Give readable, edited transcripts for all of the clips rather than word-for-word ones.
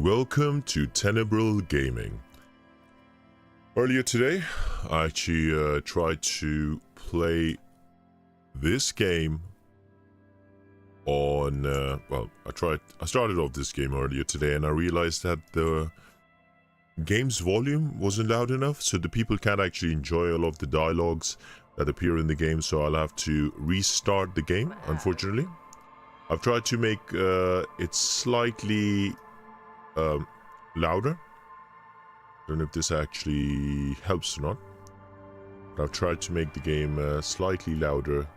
Welcome to Tenebral Gaming. Earlier today, I actually tried to play this game on, I started off this game earlier today and I realized that the game's volume wasn't loud enough, so the people can't actually enjoy all of the dialogues that appear in the game, so I'll have to restart the game, unfortunately. I've tried to make it slightly louder. I don't know if this actually helps or not, but I've tried to make the game slightly louder,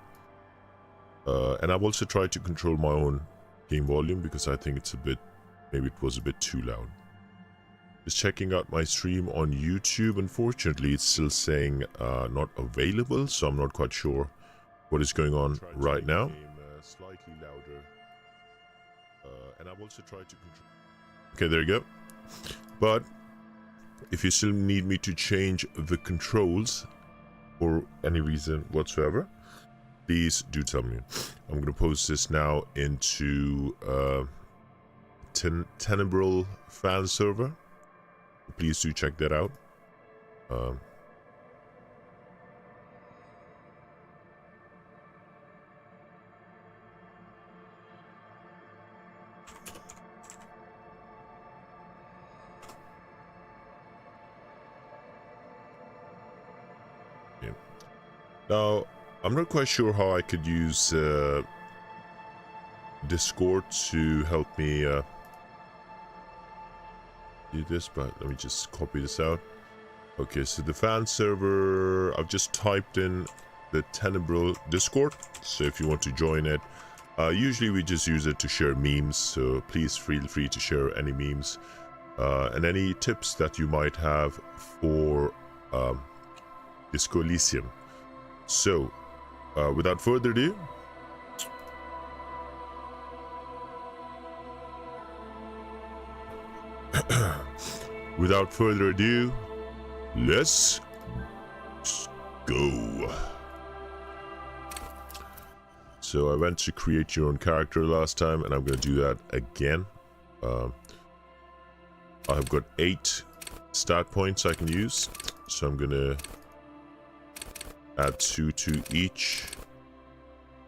and I've also tried to control my own game volume because I think it's a bit, maybe it was a bit too loud. Just checking out my stream on YouTube. Unfortunately, it's still saying not available, so I'm not quite sure what is going on right now. Slightly louder, and I've also tried to control. Okay, there you go. But if you still need me to change the controls for any reason whatsoever, please do tell me. I'm gonna post this now into Tenebral fan server. Please do check that out. Now, I'm not quite sure how I could use Discord to help me do this, but let me just copy this out. Okay, so the fan server, I've just typed in the Tenebral Discord, so if you want to join it, usually we just use it to share memes, so please feel free to share any memes and any tips that you might have for discoelysium. So, without further ado, let's go. So I went to create your own character last time, and I'm going to do that again. I've got 8 stat points I can use, so I'm going to add 2 to each.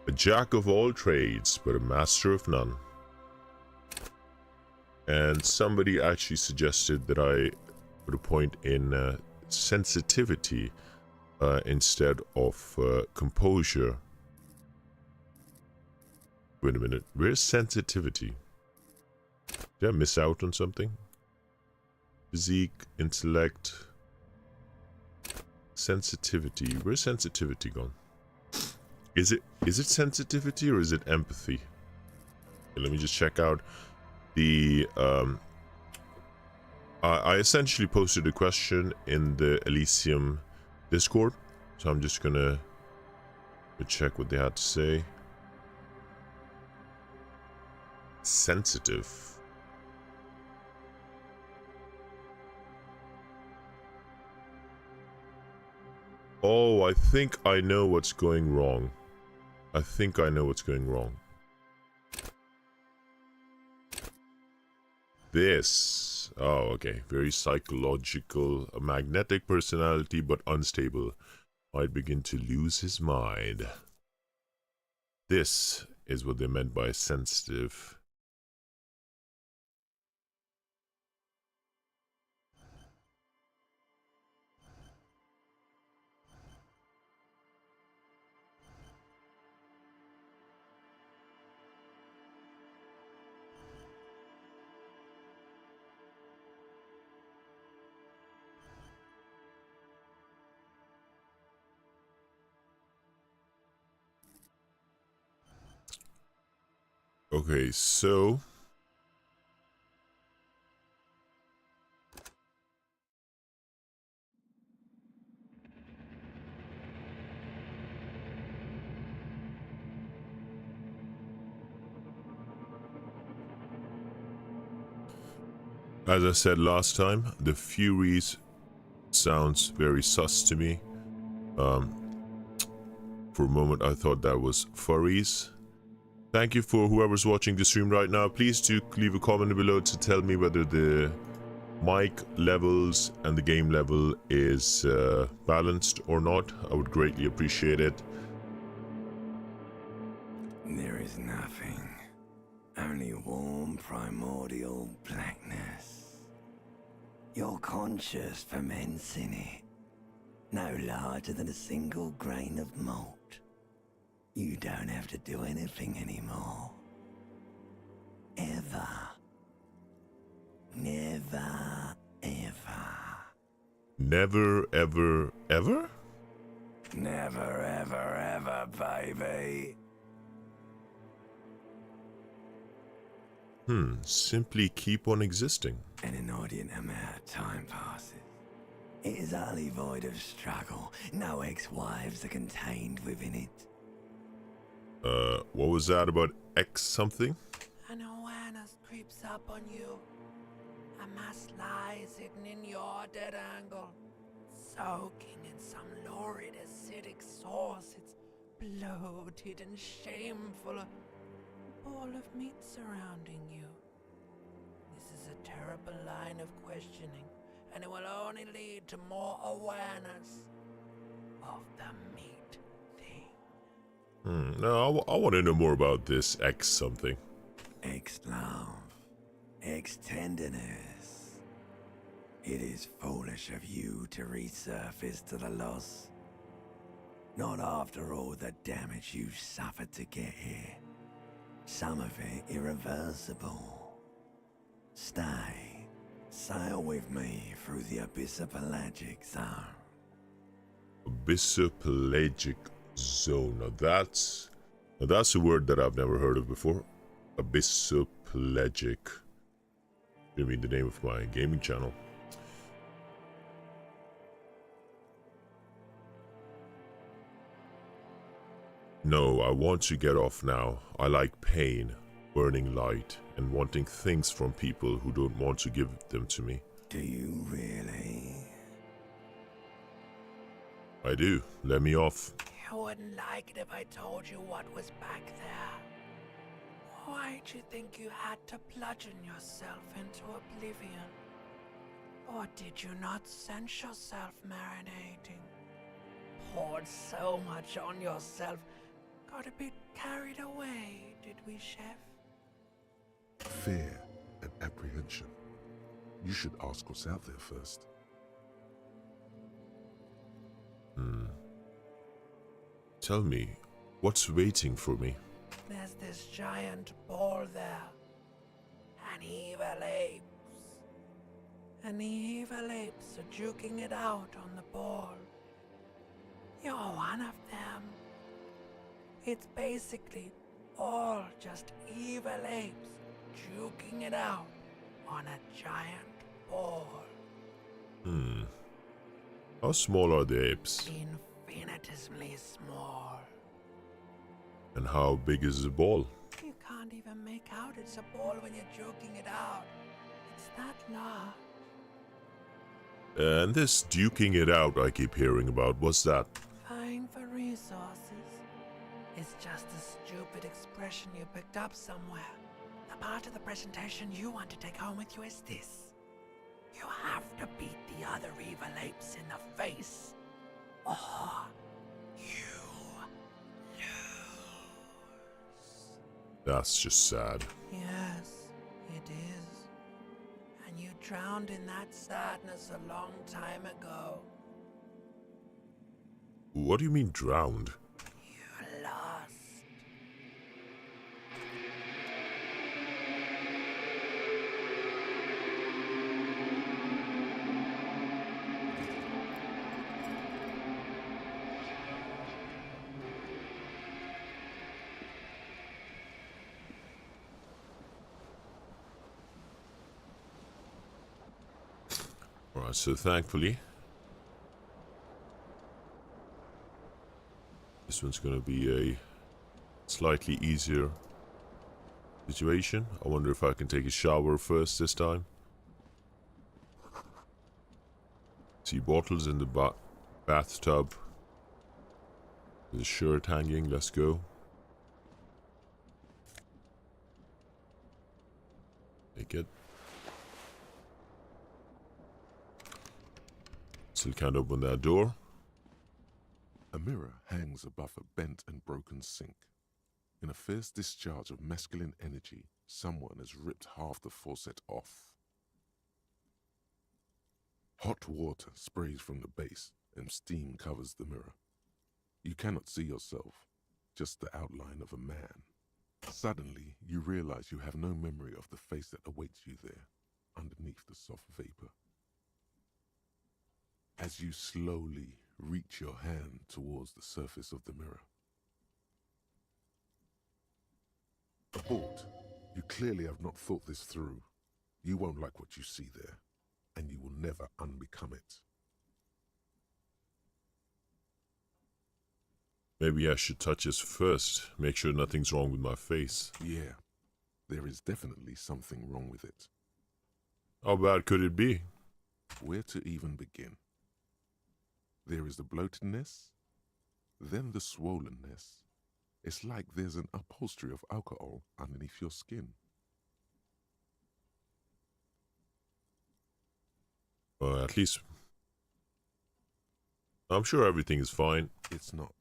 A jack of all trades, but a master of none. And somebody actually suggested that I put a point in sensitivity instead of composure. Wait a minute, where's sensitivity? Did I miss out on something? Physique, intellect, sensitivity. Where's sensitivity gone? Is it sensitivity or is it empathy? Okay, let me just check out the I essentially posted a question in the Elysium Discord, so I'm just gonna check what they had to say. Sensitive. Oh, I think I know what's going wrong. This. Oh, okay. Very psychological. A magnetic personality, but unstable. Might begin to lose his mind. This is what they meant by sensitive. Okay, so as I said last time, the Furies sounds very sus to me. For a moment I thought that was furries, Thank you for whoever's watching the stream right now. Please do leave a comment below to tell me whether the mic levels and the game level is balanced or not. I would greatly appreciate it. There is nothing. Only warm primordial blackness. Your conscious ferments in it. No larger than a single grain of malt. You don't have to do anything anymore. Ever. Never, ever. Never, ever, ever? Never, ever, ever, baby. Simply keep on existing. An inordinate amount of time passes. It is utterly void of struggle. No ex-wives are contained within it. What was that about X something? An awareness creeps up on you. A mass lies hidden in your dead angle, soaking in some lurid acidic sauce. It's bloated and shameful. A ball of meat surrounding you. This is a terrible line of questioning, and it will only lead to more awareness of the meat thing. No, I want to know more about this X something. Ex-love. Ex-tenderness. It is foolish of you to resurface to the loss. Not after all the damage you've suffered to get here. Some of it irreversible. Stay. Sail with me through the abyssopelagic zone. Abyssopelagic zone. Now that's a word that I've never heard of before. Abyssopelagic. I mean the name of my gaming channel. No, I want to get off now. I like pain, burning light, and wanting things from people who don't want to give them to me. Do you really? I do. Let me off. You wouldn't like it if I told you what was back there. Why'd you think you had to bludgeon yourself into oblivion? Or did you not sense yourself marinating? Poured so much on yourself, got a bit carried away, did we, Chef? Fear and apprehension. You should ask what's out there first. Tell me, what's waiting for me? There's this giant ball there. An evil apes. And the evil apes are juking it out on the ball. You're one of them. It's basically all just evil apes juking it out on a giant ball. How small are the apes? Infinitesimally small. And how big is the ball? You can't even make out it's a ball when you're joking it out. It's that large. And this duking it out I keep hearing about, what's that? Vying for resources. It's just a stupid expression you picked up somewhere. The part of the presentation you want to take home with you is this. You have to beat the other evil apes in the face, or you lose. That's just sad. Yes, it is. And you drowned in that sadness a long time ago. What do you mean drowned? You lost. Alright, so thankfully this one's gonna be a slightly easier situation. I wonder if I can take a shower first this time. See bottles in the bathtub. There's a shirt hanging, let's go. Take it. Still can't open that door. A mirror hangs above a bent and broken sink. In a fierce discharge of masculine energy, someone has ripped half the faucet off. Hot water sprays from the base, and steam covers the mirror. You cannot see yourself, just the outline of a man. Suddenly, you realize you have no memory of the face that awaits you there, underneath the soft vapor. As you slowly reach your hand towards the surface of the mirror. Abort. You clearly have not thought this through. You won't like what you see there, and you will never unbecome it. Maybe I should touch this first. Make sure nothing's wrong with my face. Yeah, there is definitely something wrong with it. How bad could it be? Where to even begin? There is the bloatedness, then the swollenness. It's like there's an upholstery of alcohol underneath your skin. At least... I'm sure everything is fine. It's not.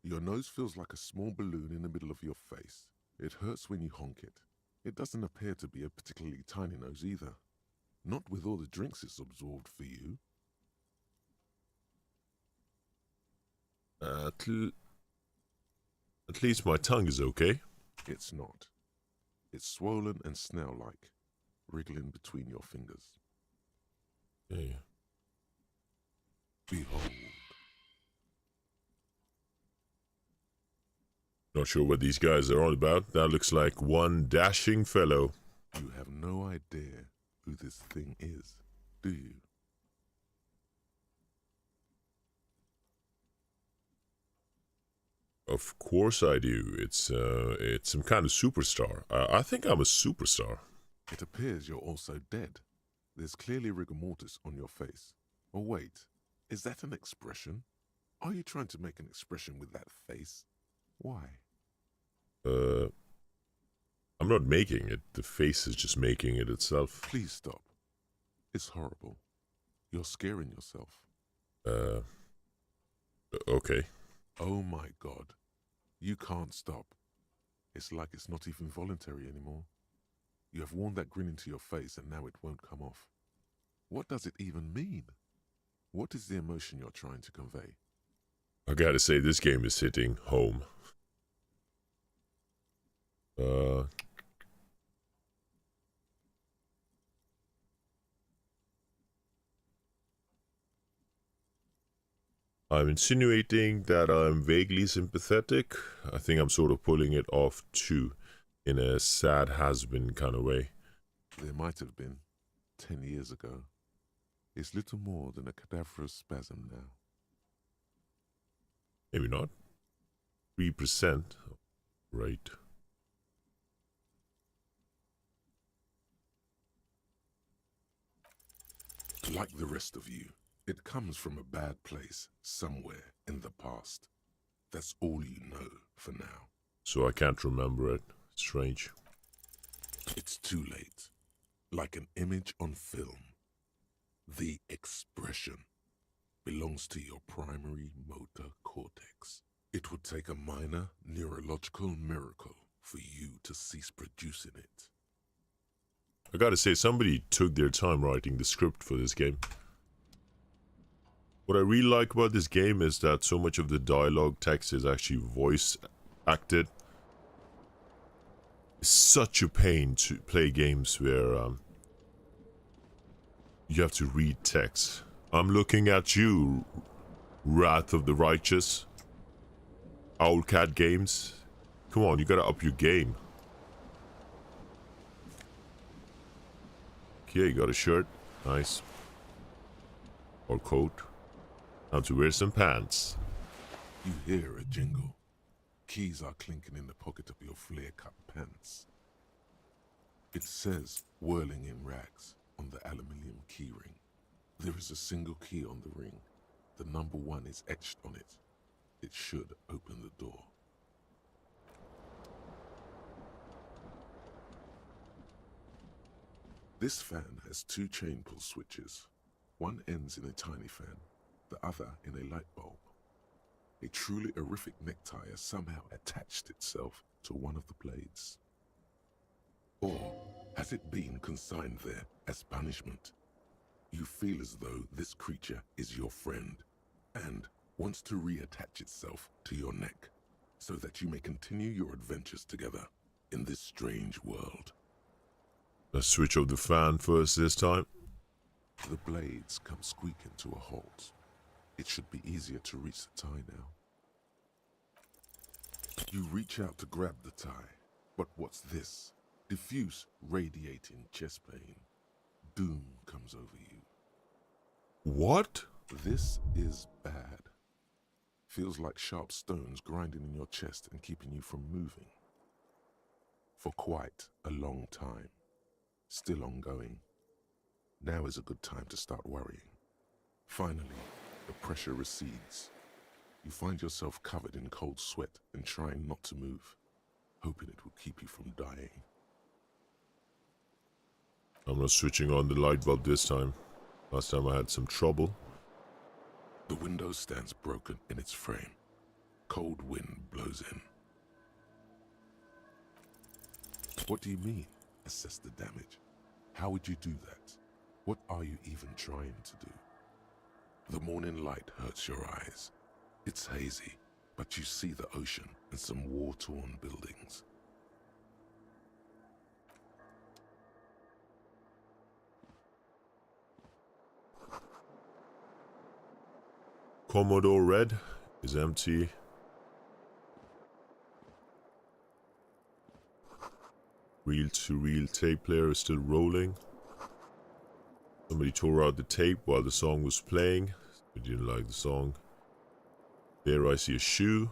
Your nose feels like a small balloon in the middle of your face. It hurts when you honk it. It doesn't appear to be a particularly tiny nose either. Not with all the drinks it's absorbed for you. At least my tongue is okay. It's not. It's swollen and snail-like, wriggling between your fingers. Yeah. Behold. Not sure what these guys are on about. That looks like one dashing fellow. You have no idea who this thing is, do you? Of course I do. It's some kind of superstar. I think I'm a superstar. It appears you're also dead. There's clearly rigor mortis on your face. Oh wait, is that an expression? Are you trying to make an expression with that face? Why? I'm not making it. The face is just making it itself. Please stop. It's horrible. You're scaring yourself. Okay. Oh my God. You can't stop. It's like it's not even voluntary anymore. You have worn that grin into your face and now it won't come off. What does it even mean? What is the emotion you're trying to convey? I gotta say, this game is hitting home. I'm insinuating that I'm vaguely sympathetic. I think I'm sort of pulling it off too, in a sad has-been kind of way. There might have been, 10 years ago. It's little more than a cadaverous spasm now. Maybe not. 3%. Right. Like the rest of you, it comes from a bad place somewhere in the past. That's all you know for now. So I can't remember it. Strange. It's too late. Like an image on film. The expression belongs to your primary motor cortex. It would take a minor neurological miracle for you to cease producing it. I gotta say, somebody took their time writing the script for this game. What I really like about this game is that so much of the dialogue text is actually voice acted. It's such a pain to play games where you have to read text. I'm looking at you, Wrath of the Righteous. Owlcat Games. Come on, you gotta up your game. Okay, you got a shirt. Nice. Or coat. Time to wear some pants. You hear a jingle. Keys are clinking in the pocket of your flare-cut pants. It says, whirling in rags, on the aluminium keyring. There is a single key on the ring. The number 1 is etched on it. It should open the door. This fan has two chain pull switches. One ends in a tiny fan, the other in a light bulb. A truly horrific necktie has somehow attached itself to one of the blades. Or has it been consigned there as punishment? You feel as though this creature is your friend and wants to reattach itself to your neck so that you may continue your adventures together in this strange world. Let's switch off the fan first this time. The blades come squeaking to a halt. It should be easier to reach the tie now. You reach out to grab the tie, but what's this? Diffuse, radiating chest pain. Doom comes over you. What? This is bad. Feels like sharp stones grinding in your chest and keeping you from moving. For quite a long time. Still ongoing. Now is a good time to start worrying. Finally, the pressure recedes. You find yourself covered in cold sweat and trying not to move, hoping it will keep you from dying. I'm not switching on the light bulb this time. Last time I had some trouble. The window stands broken in its frame. Cold wind blows in. What do you mean? Assess the damage. How would you do that? What are you even trying to do? The morning light hurts your eyes. It's hazy, but you see the ocean and some war-torn buildings. Commodore Red is empty. Reel-to-reel tape player is still rolling. Somebody tore out the tape while the song was playing. I didn't like the song. There I see a shoe.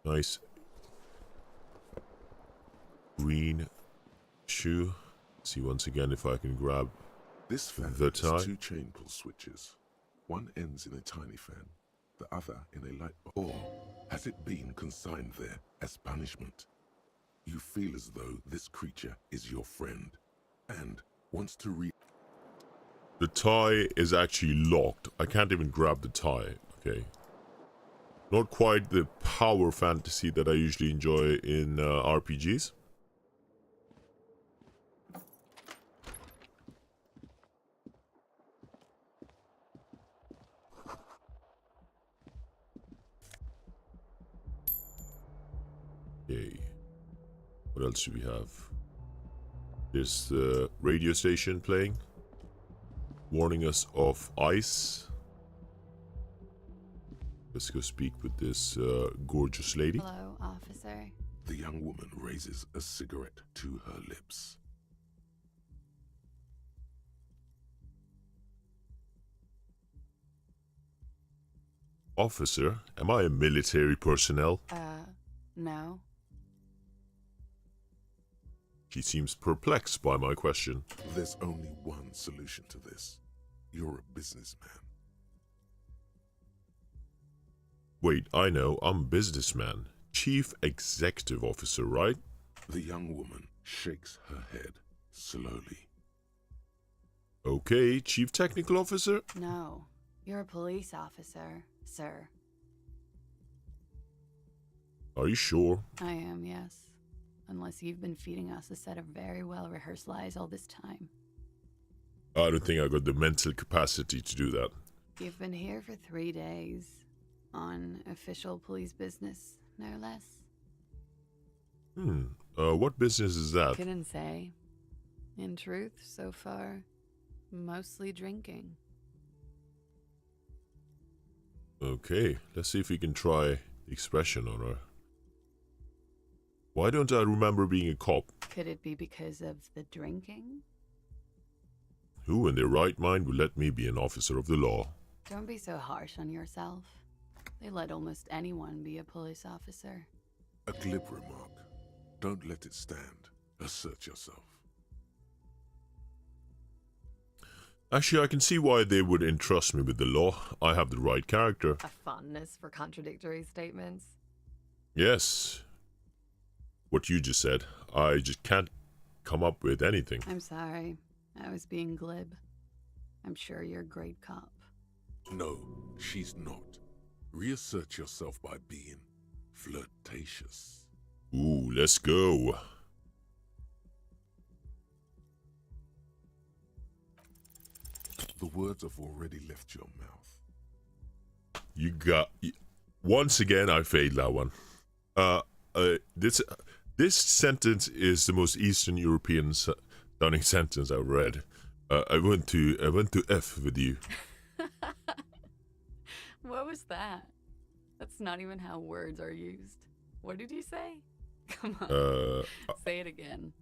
Nice green shoe. See once again if I can grab This fan the has tie. two chain pull switches. One ends in a tiny fan, the other in a light bulb. Or has it been consigned there as punishment? You feel as though this creature is your friend and wants to The tie is actually locked. I can't even grab the tie. Okay. Not quite the power fantasy that I usually enjoy in RPGs. Okay. What else do we have? There's the radio station playing, warning us of ice. Let's go speak with this gorgeous lady. Hello, officer. The young woman raises a cigarette to her lips. Officer, am I a military personnel? No. She seems perplexed by my question. There's only one solution to this. You're a businessman. Wait, I know, I'm a businessman. Chief Executive Officer, right? The young woman shakes her head slowly. Okay, Chief Technical Officer? No. You're a police officer, sir. Are you sure? I am, yes. Unless you've been feeding us a set of very well-rehearsed lies all this time. I don't think I got the mental capacity to do that. You've been here for 3 days. On official police business, no less. What business is that? Couldn't say. In truth, so far, mostly drinking. Okay, let's see if we can try the expression on her. Why don't I remember being a cop? Could it be because of the drinking? Who in their right mind would let me be an officer of the law? Don't be so harsh on yourself. They let almost anyone be a police officer. A glib remark. Don't let it stand. Assert yourself. Actually, I can see why they would entrust me with the law. I have the right character. A fondness for contradictory statements. Yes. What you just said. I just can't come up with anything. I'm sorry. I was being glib. I'm sure you're a great cop. No, she's not. Reassert yourself by being flirtatious. Ooh, let's go. The words have already left your mouth. You got... Once again, I failed that one. This sentence is the most Eastern European sounding sentence I've read. I went to F with you. What was that? That's not even how words are used. What did you say? Come on. Say it again.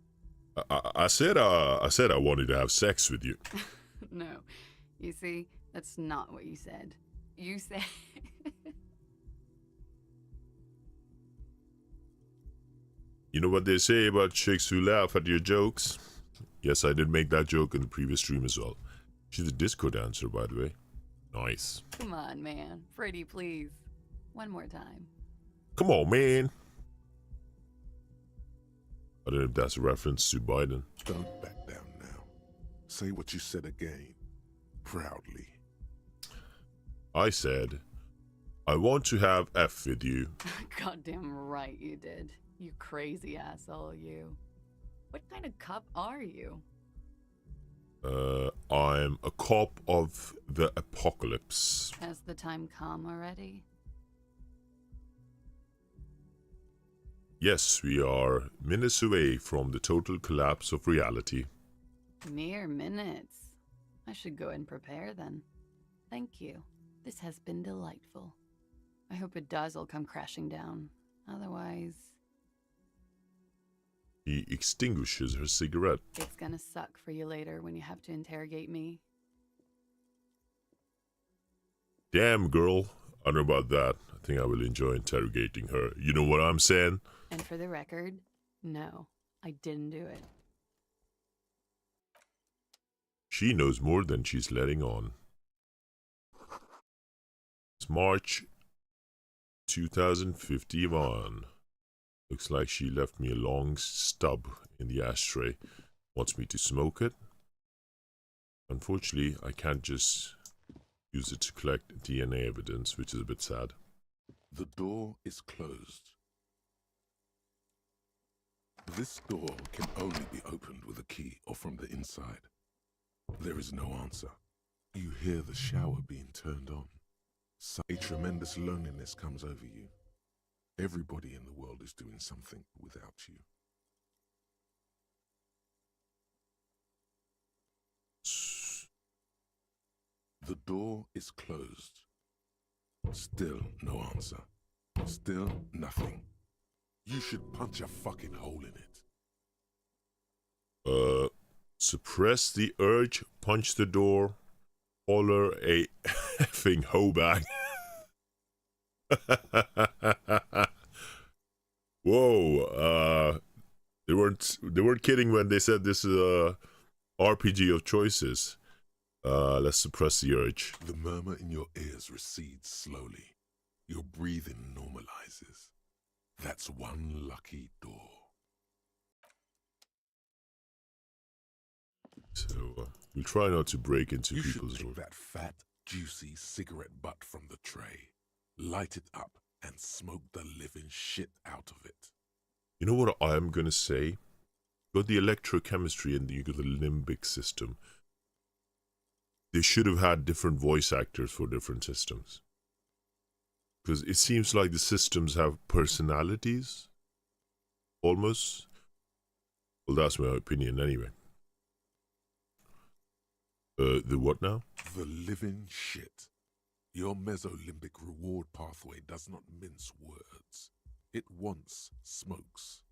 I said I wanted to have sex with you. No. You see, that's not what you said. You said... You know what they say about chicks who laugh at your jokes? Yes, I did make that joke in the previous stream as well. She's a disco dancer, by the way. Nice. Come on, man. Pretty, please. One more time. Come on, man. I don't know if that's a reference to Biden. Don't back down now. Say what you said again. Proudly. I said, I want to have F with you. Goddamn right you did. You crazy asshole, you. What kind of cop are you? I'm a cop of the apocalypse. Has the time come already? Yes, we are minutes away from the total collapse of reality. Mere minutes. I should go and prepare then. Thank you. This has been delightful. I hope it does all come crashing down. Otherwise... He extinguishes her cigarette. It's gonna suck for you later when you have to interrogate me. Damn, girl. I don't know about that. I think I will enjoy interrogating her. You know what I'm saying? And for the record, no, I didn't do it. She knows more than she's letting on. It's March 2051. Looks like she left me a long stub in the ashtray. Wants me to smoke it. Unfortunately, I can't just use it to collect DNA evidence, which is a bit sad. The door is closed. This door can only be opened with a key or from the inside. There is no answer. You hear the shower being turned on. A tremendous loneliness comes over you. Everybody in the world is doing something without you. The door is closed. Still no answer. Still nothing. You should punch a fucking hole in it. Suppress the urge, punch the door, holler a effing hoe bag. Whoa, they weren't kidding when they said this is a RPG of choices. Let's suppress the urge. The murmur in your ears recedes slowly. Your breathing normalizes. That's one lucky door. So we'll try not to break into You people's should doors. pick that fat, juicy cigarette butt from the tray, light it up, and smoke the living shit out of it. You know what I am gonna say? You got the electrochemistry and you got the limbic system. They should have had different voice actors for different systems. Because it seems like the systems have personalities. Almost. Well, that's my opinion anyway. The what now? The living shit. Your mesolimbic reward pathway does not mince words. It once smokes.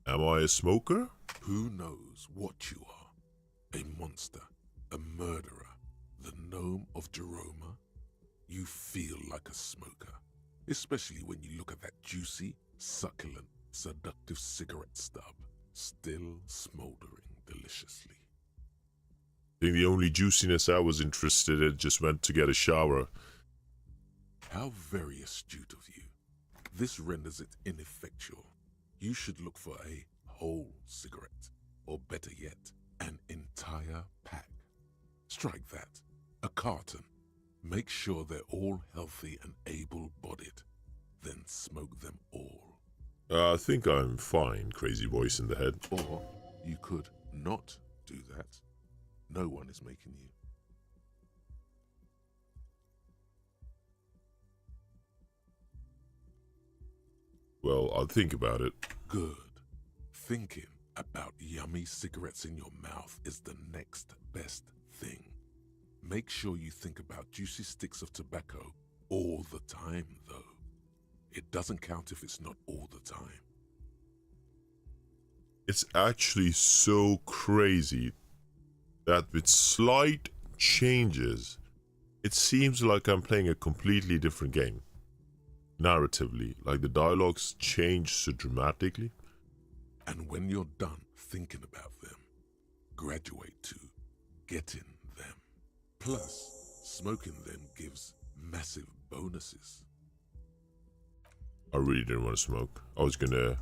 Am I a smoker? Who knows what you are? A monster, a murderer, the gnome of Jeroma? You feel like a smoker, especially when you look at that juicy, succulent, seductive cigarette stub, still smoldering deliciously. I think the only juiciness I was interested in just went to get a shower. How very astute of you. This renders it ineffectual. You should look for a whole cigarette, or better yet, an entire pack. Strike that. A carton. Make sure they're all healthy and able-bodied. Then smoke them all. I think I'm fine, crazy voice in the head. Or you could not do that. No one is making you. Well, I'll think about it. Good. Thinking about yummy cigarettes in your mouth is the next best thing. Make sure you think about juicy sticks of tobacco all the time, though. It doesn't count if it's not all the time. It's actually so crazy that with slight changes, it seems like I'm playing a completely different game. Narratively, like the dialogues change so dramatically. And when you're done thinking about them, graduate to getting them. Plus, smoking them gives massive bonuses. I really didn't want to smoke. I was gonna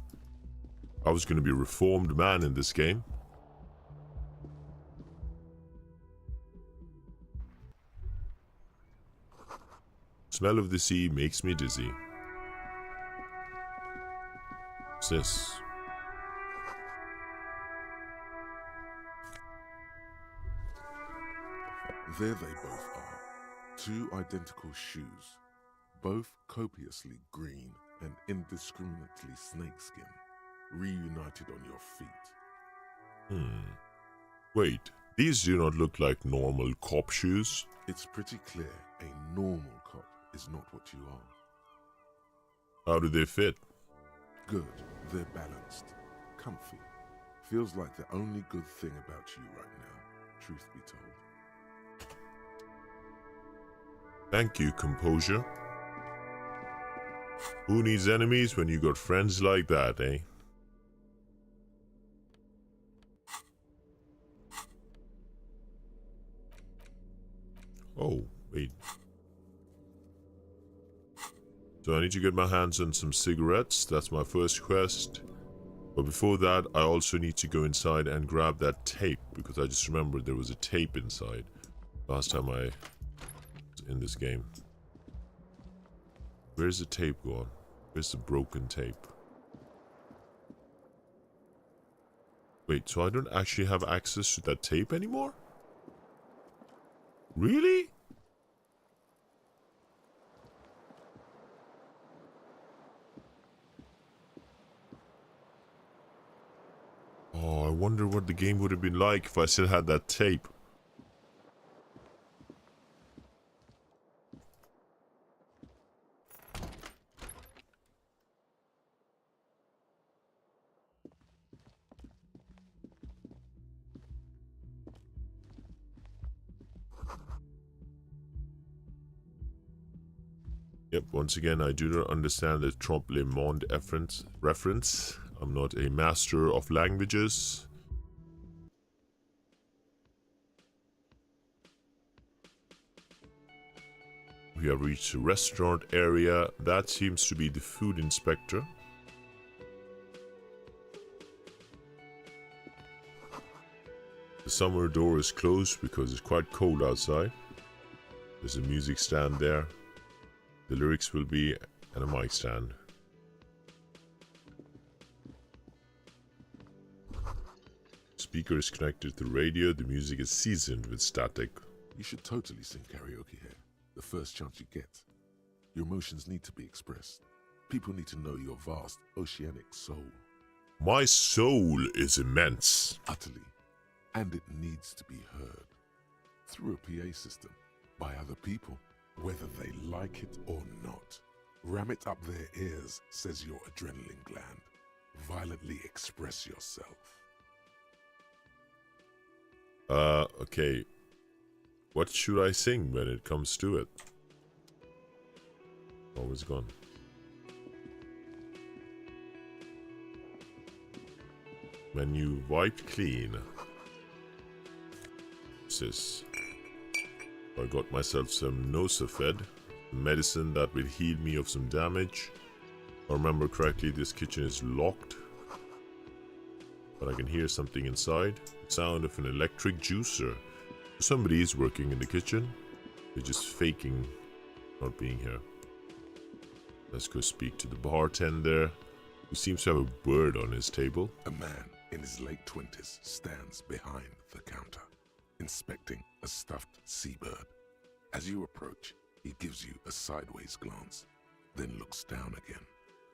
be a reformed man in this game. Smell of the sea makes me dizzy. What's this? There they both are. Two identical shoes, both copiously green and indiscriminately snakeskin, reunited on your feet. Wait, these do not look like normal cop shoes. It's pretty clear a normal cop is not what you are. How do they fit? Good, they're balanced, comfy. Feels like the only good thing about you right now, truth be told. Thank you, composure. Who needs enemies when you got friends like that, eh? Oh, wait. So I need to get my hands on some cigarettes. That's my first quest. But before that, I also need to go inside and grab that tape, because I just remembered there was a tape inside last time I was in this game. Where's the tape gone? Where's the broken tape? Wait, so I don't actually have access to that tape anymore? Really? Oh, I wonder what the game would have been like if I still had that tape. Yep, once again, I do not understand the Trompe le Monde reference. I'm not a master of languages. We have reached the restaurant area. That seems to be the food inspector. The summer door is closed because it's quite cold outside. There's a music stand there. The lyrics will be, and a mic stand. Speaker is connected to the radio. The music is seasoned with static. You should totally sing karaoke here, the first chance you get. Your emotions need to be expressed. People need to know your vast, oceanic soul. My soul is immense. Utterly. And it needs to be heard. Through a PA system. By other people. Whether they like it or not. Ram it up their ears, says your adrenaline gland. Violently express yourself. Okay. What should I sing when it comes to it? Oh, it's gone. Menu wiped clean. What's this? I got myself some Nosafed, medicine that will heal me of some damage. If I remember correctly, this kitchen is locked. but I can hear something inside. The sound of an electric juicer. Somebody is working in the kitchen. They're just faking not being here. Let's go speak to the bartender, who seems to have a bird on his table. A man in his late 20s stands behind the counter, inspecting a stuffed seabird. As you approach, he gives you a sideways glance, then looks down again.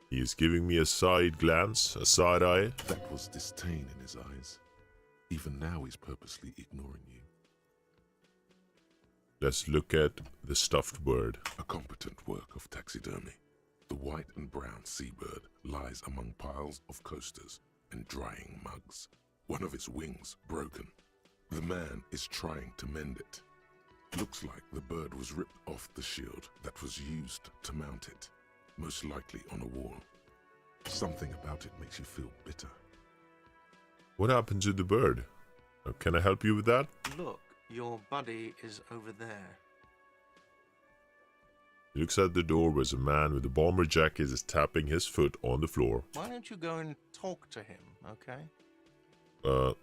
He is giving me a side glance, a side eye. That was disdain in his eyes. Even now he's purposely ignoring you. Let's look at the stuffed bird. A competent work of taxidermy. The white and brown seabird lies among piles of coasters and drying mugs. One of its wings broken. The man is trying to mend it. Looks like the bird was ripped off the shield that was used to mount it, most likely on a wall. Something about it makes you feel bitter. What happened to the bird? Can I help you with that? Look, your buddy is over there. He looks at the door where a man with a bomber jacket is tapping his foot on the floor. Why don't you go and talk to him, okay?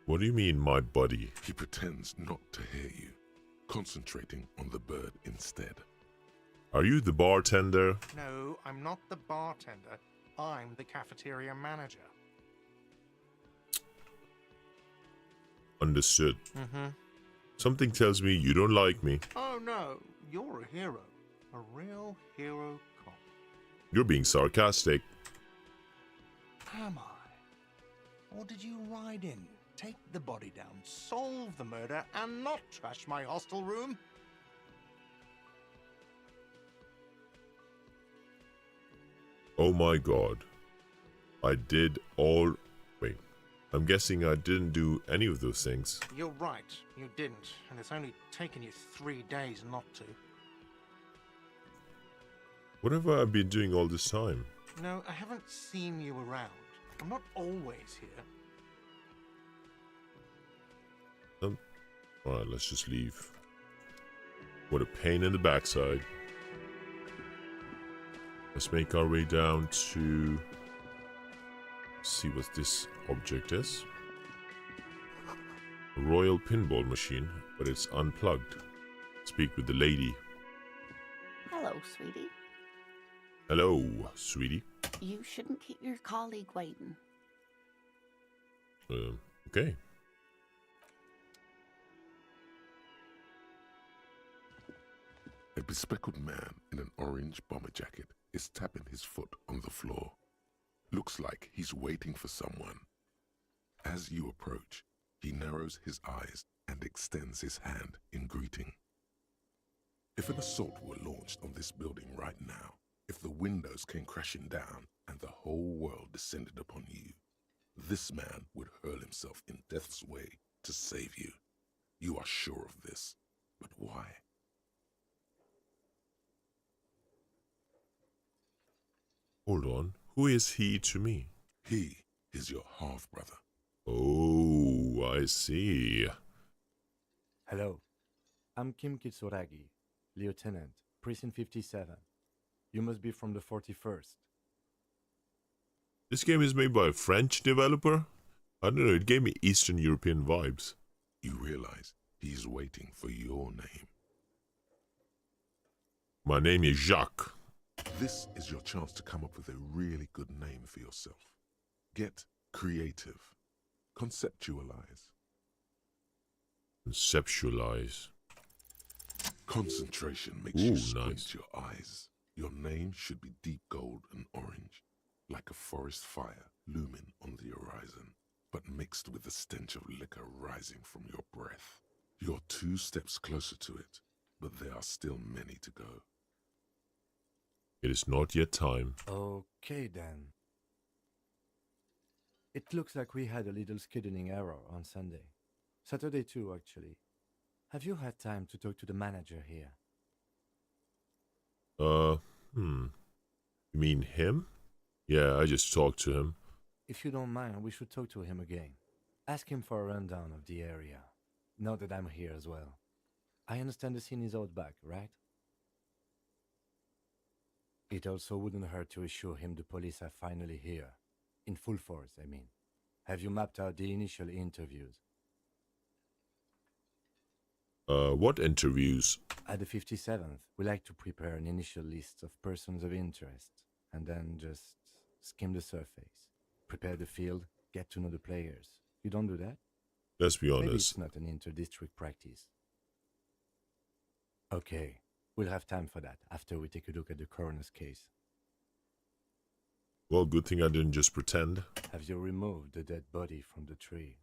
What do you mean, my buddy? He pretends not to hear you, concentrating on the bird instead. Are you the bartender? No, I'm not the bartender. I'm the cafeteria manager. Understood. Mm-hmm. Something tells me you don't like me. Oh no, you're a hero. A real hero cop. You're being sarcastic. Am I? Or did you ride in, take the body down, solve the murder, and not trash my hostel room? Oh my god. I did all... Wait. I'm guessing I didn't do any of those things. You're right, you didn't, and it's only taken you 3 days not to. What have I been doing all this time? No, I haven't seen you around. I'm not always here. Alright, let's just leave. What a pain in the backside. Let's make our way down to... see what this object is. A royal pinball machine, but it's unplugged. Speak with the lady. Hello, sweetie. Hello, sweetie. You shouldn't keep your colleague waiting. Okay. A bespectacled man in an orange bomber jacket is tapping his foot on the floor. Looks like he's waiting for someone. As you approach, he narrows his eyes and extends his hand in greeting. If an assault were launched on this building right now, if the windows came crashing down and the whole world descended upon you, this man would hurl himself in death's way to save you. You are sure of this, but why? Hold on. Who is he to me? He is your half-brother. Oh, I see. Hello, I'm Kim Kitsuragi, Lieutenant, Precinct 57. You must be from the 41st. This game is made by a French developer? I don't know, it gave me Eastern European vibes. You realize he's waiting for your name. My name is Jacques. This is your chance to come up with a really good name for yourself. Get creative. Conceptualize. Conceptualize. Concentration makes Ooh, you squint nice. your eyes. Your name should be deep gold and orange, like a forest fire looming on the horizon, but mixed with the stench of liquor rising from your breath. You're 2 steps closer to it, but there are still many to go. It is not yet time. Okay then. It looks like we had a little scheduling error on Sunday. Saturday too, actually. Have you had time to talk to the manager here? You mean him? Yeah, I just talked to him. If you don't mind, we should talk to him again. Ask him for a rundown of the area. Now that I'm here as well. I understand the scene is out back, right? It also wouldn't hurt to assure him the police are finally here. In full force, I mean. Have you mapped out the initial interviews? What interviews? At the 57th, we like to prepare an initial list of persons of interest, and then just skim the surface. Prepare the field, get to know the players. You don't do that? Let's be Maybe honest. it's not an inter-district practice. Okay, we'll have time for that after we take a look at the coroner's case. Well, good thing I didn't just pretend. Have you removed the dead body from the tree?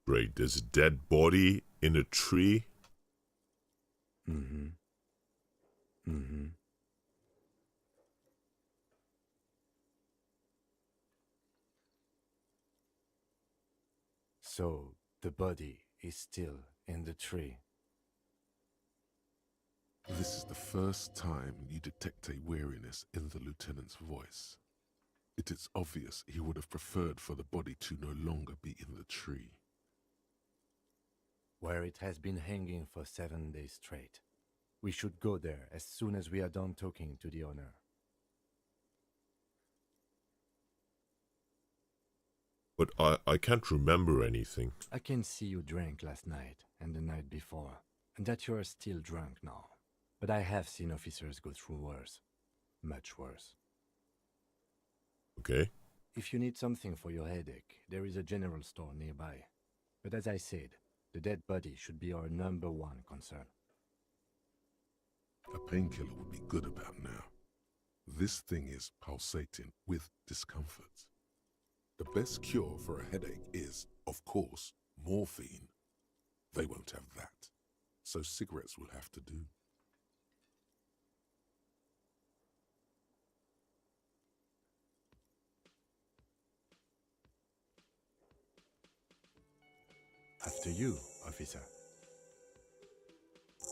Great, there's a dead body in a tree. Mm-hmm. Mm-hmm. So, the body is still in the tree. This is the first time you detect a weariness in the lieutenant's voice. It is obvious he would have preferred for the body to no longer be in the tree. Where it has been hanging for 7 days straight. We should go there as soon as we are done talking to the owner. But I can't remember anything. I can see you drank last night and the night before, and that you are still drunk now. But I have seen officers go through worse. Much worse. Okay. If you need something for your headache, there is a general store nearby. But as I said, the dead body should be our #1 concern. A painkiller would be good about now. This thing is pulsating with discomfort. The best cure for a headache is, of course, morphine. They won't have that, so cigarettes will have to do. After you, officer.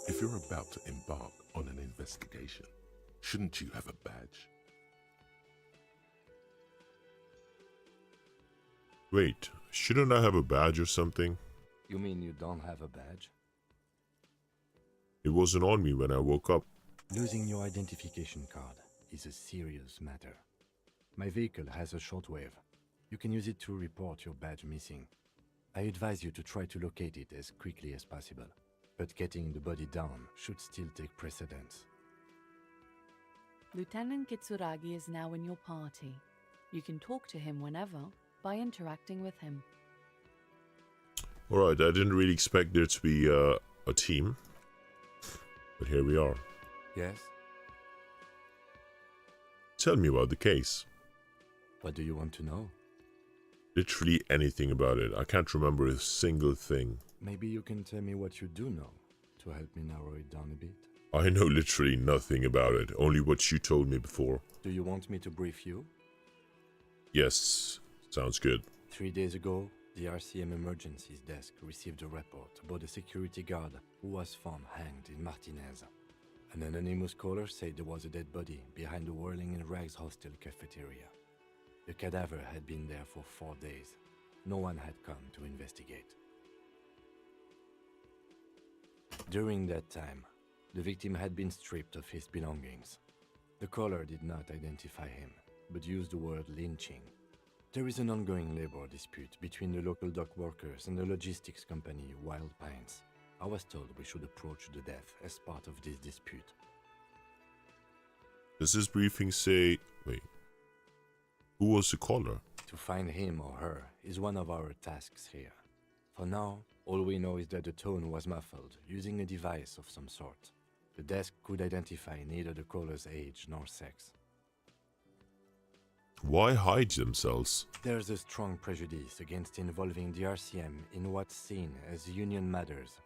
If you're about to embark on an investigation, shouldn't you have a badge? Wait, shouldn't I have a badge or something? You mean you don't have a badge? It wasn't on me when I woke up. Losing your identification card is a serious matter. My vehicle has a shortwave. You can use it to report your badge missing. I advise you to try to locate it as quickly as possible, but getting the body down should still take precedence. Lieutenant Kitsuragi is now in your party. You can talk to him whenever by interacting with him. Alright, I didn't really expect there to be a team. But here we are. Yes? Tell me about the case. What do you want to know? Literally anything about it. I can't remember a single thing. Maybe you can tell me what you do know to help me narrow it down a bit. I know literally nothing about it, only what you told me before. Do you want me to brief you? Yes, sounds good. 3 days ago, the RCM emergencies desk received a report about a security guard who was found hanged in Martinez. An anonymous caller said there was a dead body behind the Whirling in Rags hostel cafeteria. The cadaver had been there for 4 days. No one had come to investigate. During that time, the victim had been stripped of his belongings. The caller did not identify him, but used the word lynching. There is an ongoing labor dispute between the local dock workers and the logistics company Wild Pines. I was told we should approach the death as part of this dispute. Does this briefing say... Wait. Who was the caller? To find him or her is one of our tasks here. For now, all we know is that the tone was muffled, using a device of some sort. The desk could identify neither the caller's age nor sex. Why hide themselves? There's a strong prejudice against involving the RCM in what's seen as union matters.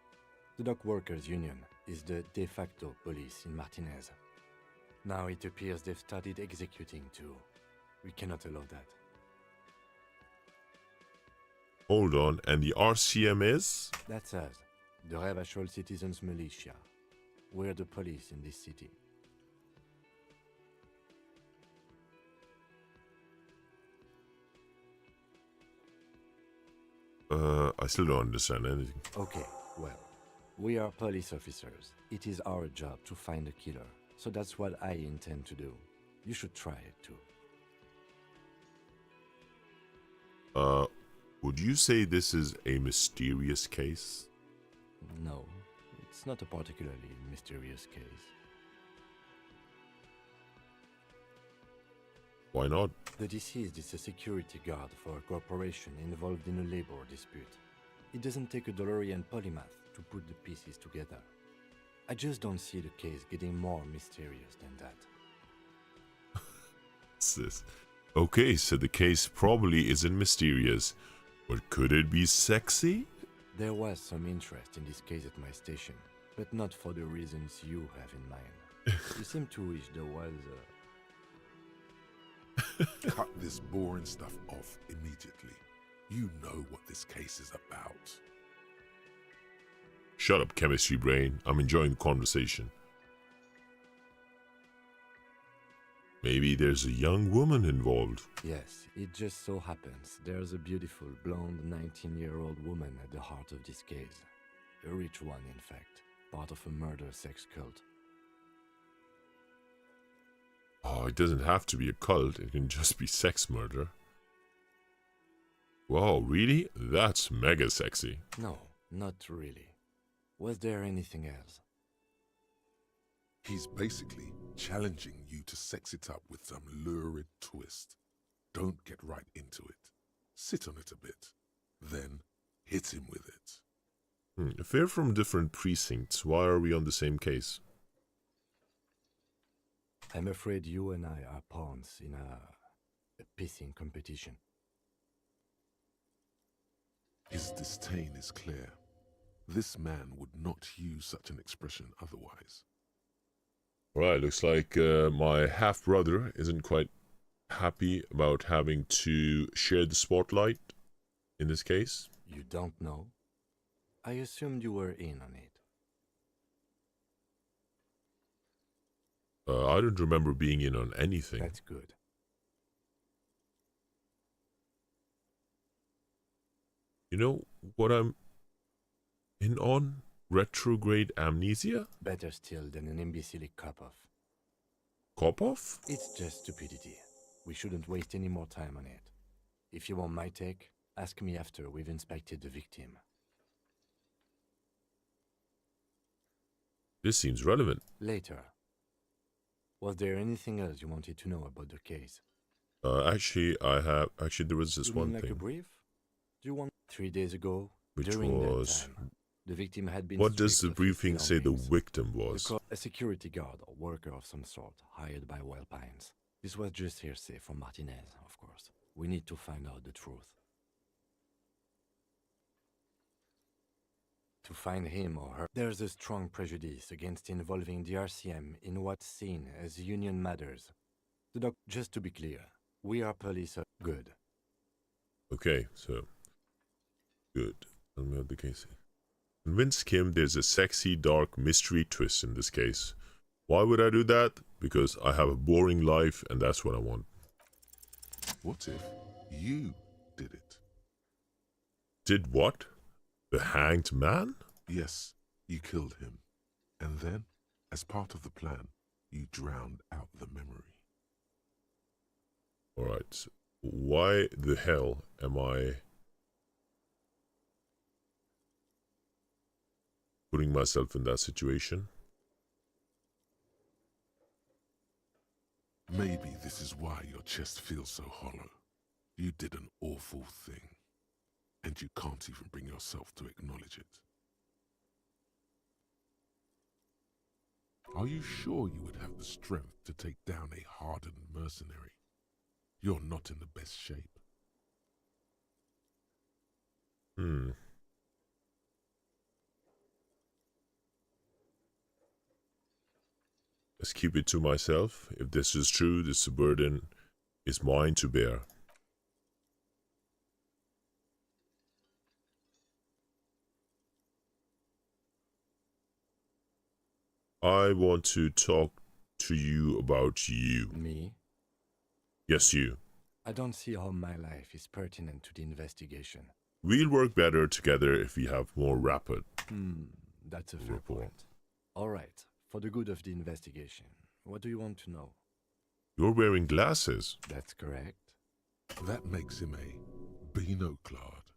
The dock workers' union is the de facto police in Martinez. Now it appears they've started executing too. We cannot allow that. Hold on, and the RCM is? That's us, the Revachol Citizens Militia. We're the police in this city. I still don't understand anything. Okay, well, we are police officers. It is our job to find a killer, so that's what I intend to do. You should try it too. Would you say this is a mysterious case? No, it's not a particularly mysterious case. Why not? The deceased is a security guard for a corporation involved in a labor dispute. It doesn't take a DeLorean polymath to put the pieces together. I just don't see the case getting more mysterious than that. What's this? Okay, so the case probably isn't mysterious, but could it be sexy? There was some interest in this case at my station, but not for the reasons you have in mind. You seem to wish there was Cut this boring stuff off immediately. You know what this case is about. Shut up, chemistry brain. I'm enjoying the conversation. Maybe there's a young woman involved. Yes, it just so happens there's a beautiful blonde 19-year-old woman at the heart of this case. A rich one, in fact, part of a murder sex cult. Oh, it doesn't have to be a cult, it can just be sex murder. Wow, really? That's mega sexy. No, not really. Was there anything else? He's basically challenging you to sex it up with some lurid twist. Don't get right into it. Sit on it a bit. Then hit him with it. If we're from different precincts, why are we on the same case? I'm afraid you and I are pawns in a pissing competition. His disdain is clear. This man would not use such an expression otherwise. Right, looks like my half-brother isn't quite happy about having to share the spotlight in this case. You don't know? I assumed you were in on it. I don't remember being in on anything. That's good. You know what I'm in on? Retrograde amnesia? Better still than an imbecilic cop-off. Cop-off? It's just stupidity. We shouldn't waste any more time on it. If you want my take, ask me after we've inspected the victim. This seems relevant. Later. Was there anything else you wanted to know about the case? Actually, there was this You one mean like thing. a brief? Do you want 3 days ago? Which during was... that time, the victim had been What does the stripped of his briefing say the belongings. victim was? A security guard or worker of some sort, hired by Wild Pines. This was just hearsay from Martinez, of course. We need to find out the truth. To find him or her, there's a strong prejudice against involving the RCM in what's seen as union matters. Just to be clear, we are police. Good. Okay, so... Good. Tell me what the case is. Convince Kim there's a sexy, dark mystery twist in this case. Why would I do that? Because I have a boring life and that's what I want. What if you did it? Did what? The hanged man? Yes, you killed him. And then, as part of the plan, you drowned out the memory. Alright, so why the hell am I putting myself in that situation? Maybe this is why your chest feels so hollow. You did an awful thing, and you can't even bring yourself to acknowledge it. Are you sure you would have the strength to take down a hardened mercenary? You're not in the best shape. Let's keep it to myself. If this is true, this burden is mine to bear. I want to talk to you about you. Me? Yes, you. I don't see how my life is pertinent to the investigation. We'll work better together if we have more rapid. That's a fair Report. point. All right, for the good of the investigation, what do you want to know? You're wearing glasses. That's correct. That makes him a Beano clad.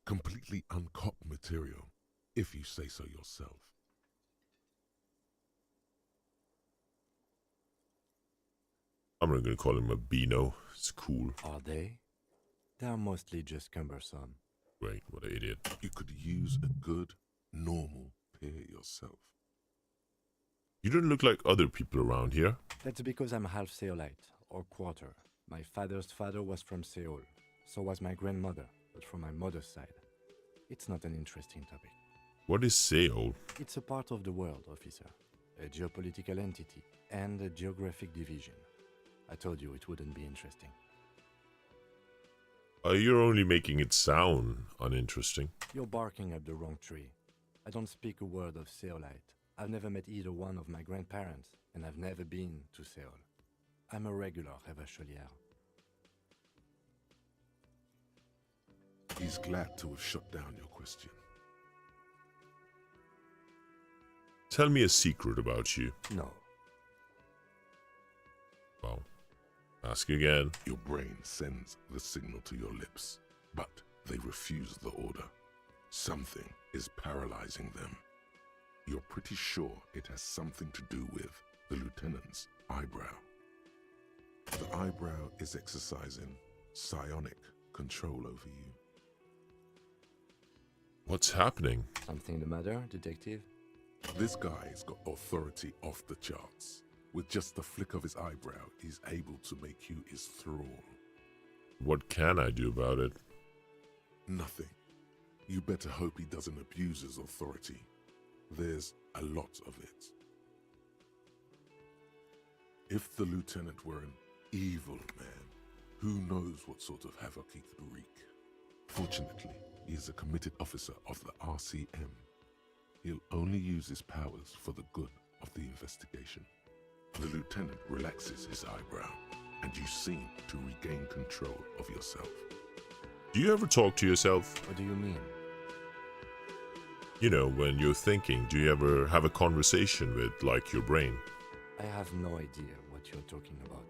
Completely uncopped material, if you say so yourself. I'm not gonna call him a Beano. It's cool. Are they? They are mostly just cumbersome. Wait, what an idiot. You could use a good, normal pair yourself. You don't look like other people around here. That's because I'm half Seolite, or quarter. My father's father was from Seoul. So was my grandmother, but from my mother's side. It's not an interesting topic. What is Seoul? It's a part of the world, officer. A geopolitical entity and a geographic division. I told you it wouldn't be interesting. You're only making it sound uninteresting. You're barking up the wrong tree. I don't speak a word of Seolite. I've never met either one of my grandparents, and I've never been to Seoul. I'm a regular Revacholière. He's glad to have shut down your question. Tell me a secret about you. No. Well, ask again. Your brain sends the signal to your lips, but they refuse the order. Something is paralyzing them. You're pretty sure it has something to do with the lieutenant's eyebrow. The eyebrow is exercising psionic control over you. What's happening? Something the matter, detective? This guy's got authority off the charts. With just the flick of his eyebrow, he's able to make you his thrall. What can I do about it? Nothing. You better hope he doesn't abuse his authority. There's a lot of it. If the lieutenant were an evil man, who knows what sort of havoc he could wreak. Fortunately, he is a committed officer of the RCM. He'll only use his powers for the good of the investigation. The lieutenant relaxes his eyebrow, and you seem to regain control of yourself. Do you ever talk to yourself? What do you mean? You know, when you're thinking, do you ever have a conversation with, like, your brain? I have no idea what you're talking about.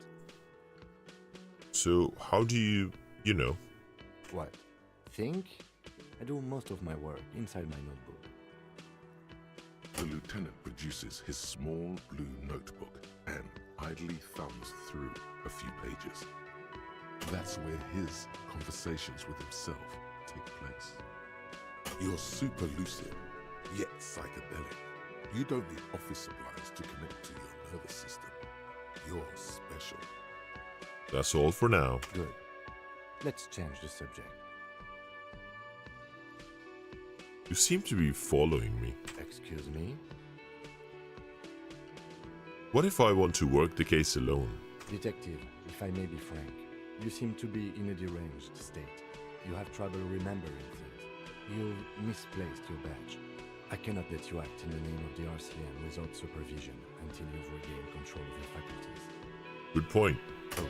So, how do you know? What? Think? I do most of my work inside my notebook. The lieutenant produces his small blue notebook and idly thumbs through a few pages. That's where his conversations with himself take place. You're super lucid, yet psychedelic. You don't need office supplies to connect to your nervous system. You're special. That's all for now. Good. Let's change the subject. You seem to be following me. Excuse me? What if I want to work the case alone? Detective, if I may be frank, you seem to be in a deranged state. You have trouble remembering things. You've misplaced your badge. I cannot let you act in the name of the RCM without supervision until you've regained control of your faculties. Good point. Oh,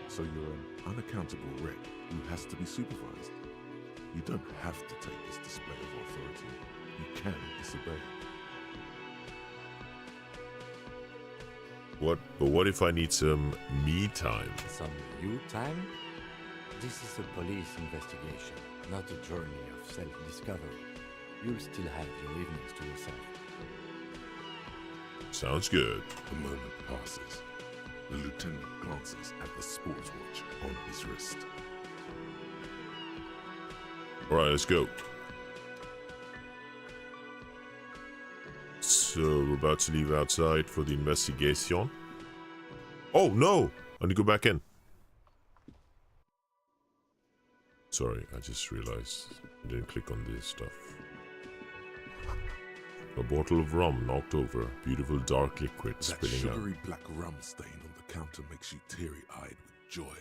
so you're an unaccountable wreck who has to be supervised. You don't have to take this display of authority. You can disobey. But what if I need some me time? Some you time? This is a police investigation, not a journey of self-discovery. You'll still have your evenings to yourself. Sounds good. The moment passes. The lieutenant glances at the sports watch on his wrist. Alright, let's go. So, we're about to leave outside for the investigation. Oh, no! I need to go back in. Sorry, I just realized I didn't click on this stuff. A bottle of rum knocked over. Beautiful dark liquid That spilling out. sugary black rum stain on the counter makes you teary-eyed with joy.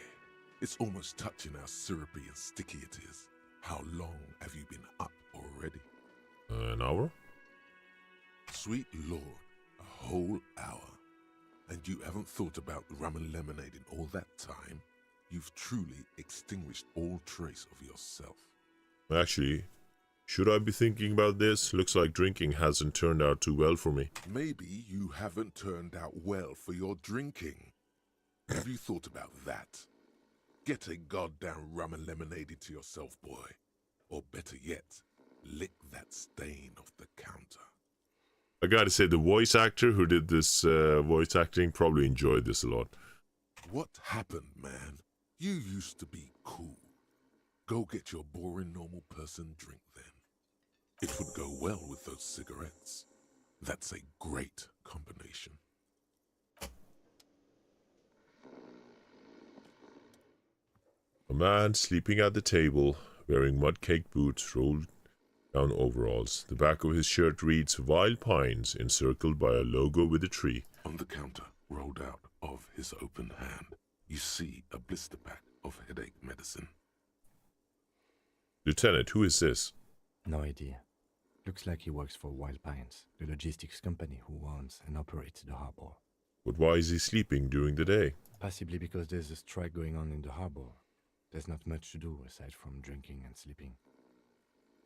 It's almost touching how syrupy and sticky it is. How long have you been up already? An hour? Sweet Lord, a whole hour. And you haven't thought about rum and lemonade in all that time? You've truly extinguished all trace of yourself. Actually, should I be thinking about this? Looks like drinking hasn't turned out too well for me. Maybe you haven't turned out well for your drinking. Have you thought about that? Get a goddamn rum and lemonade into yourself, boy. Or better yet, lick that stain off the counter. I gotta say, the voice actor who did this voice acting probably enjoyed this a lot. What happened, man? You used to be cool. Go get your boring normal person drink then. It would go well with those cigarettes. That's a great combination. A man sleeping at the table, wearing mud-caked boots, rolled down overalls. The back of his shirt reads Wild Pines, encircled by a logo with a tree. On the counter, rolled out of his open hand, you see a blister pack of headache medicine. Lieutenant, who is this? No idea. Looks like he works for Wild Pines, the logistics company who owns and operates the harbor. But why is he sleeping during the day? Possibly because there's a strike going on in the harbor. There's not much to do aside from drinking and sleeping.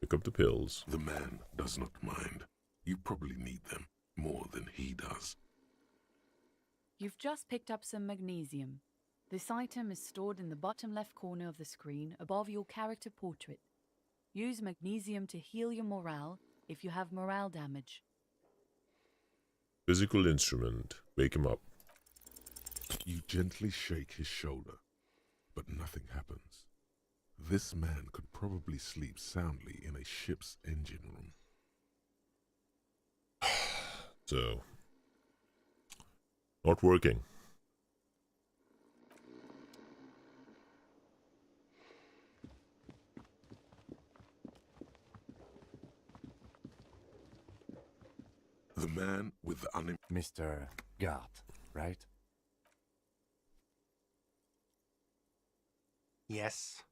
Pick up the pills. The man does not mind. You probably need them more than he does. You've just picked up some magnesium. This item is stored in the bottom left corner of the screen above your character portrait. Use magnesium to heal your morale if you have morale damage. Physical instrument. Wake him up. You gently shake his shoulder, but nothing happens. This man could probably sleep soundly in a ship's engine room. So, not working. The man with the Mr. Gart, right? Yes.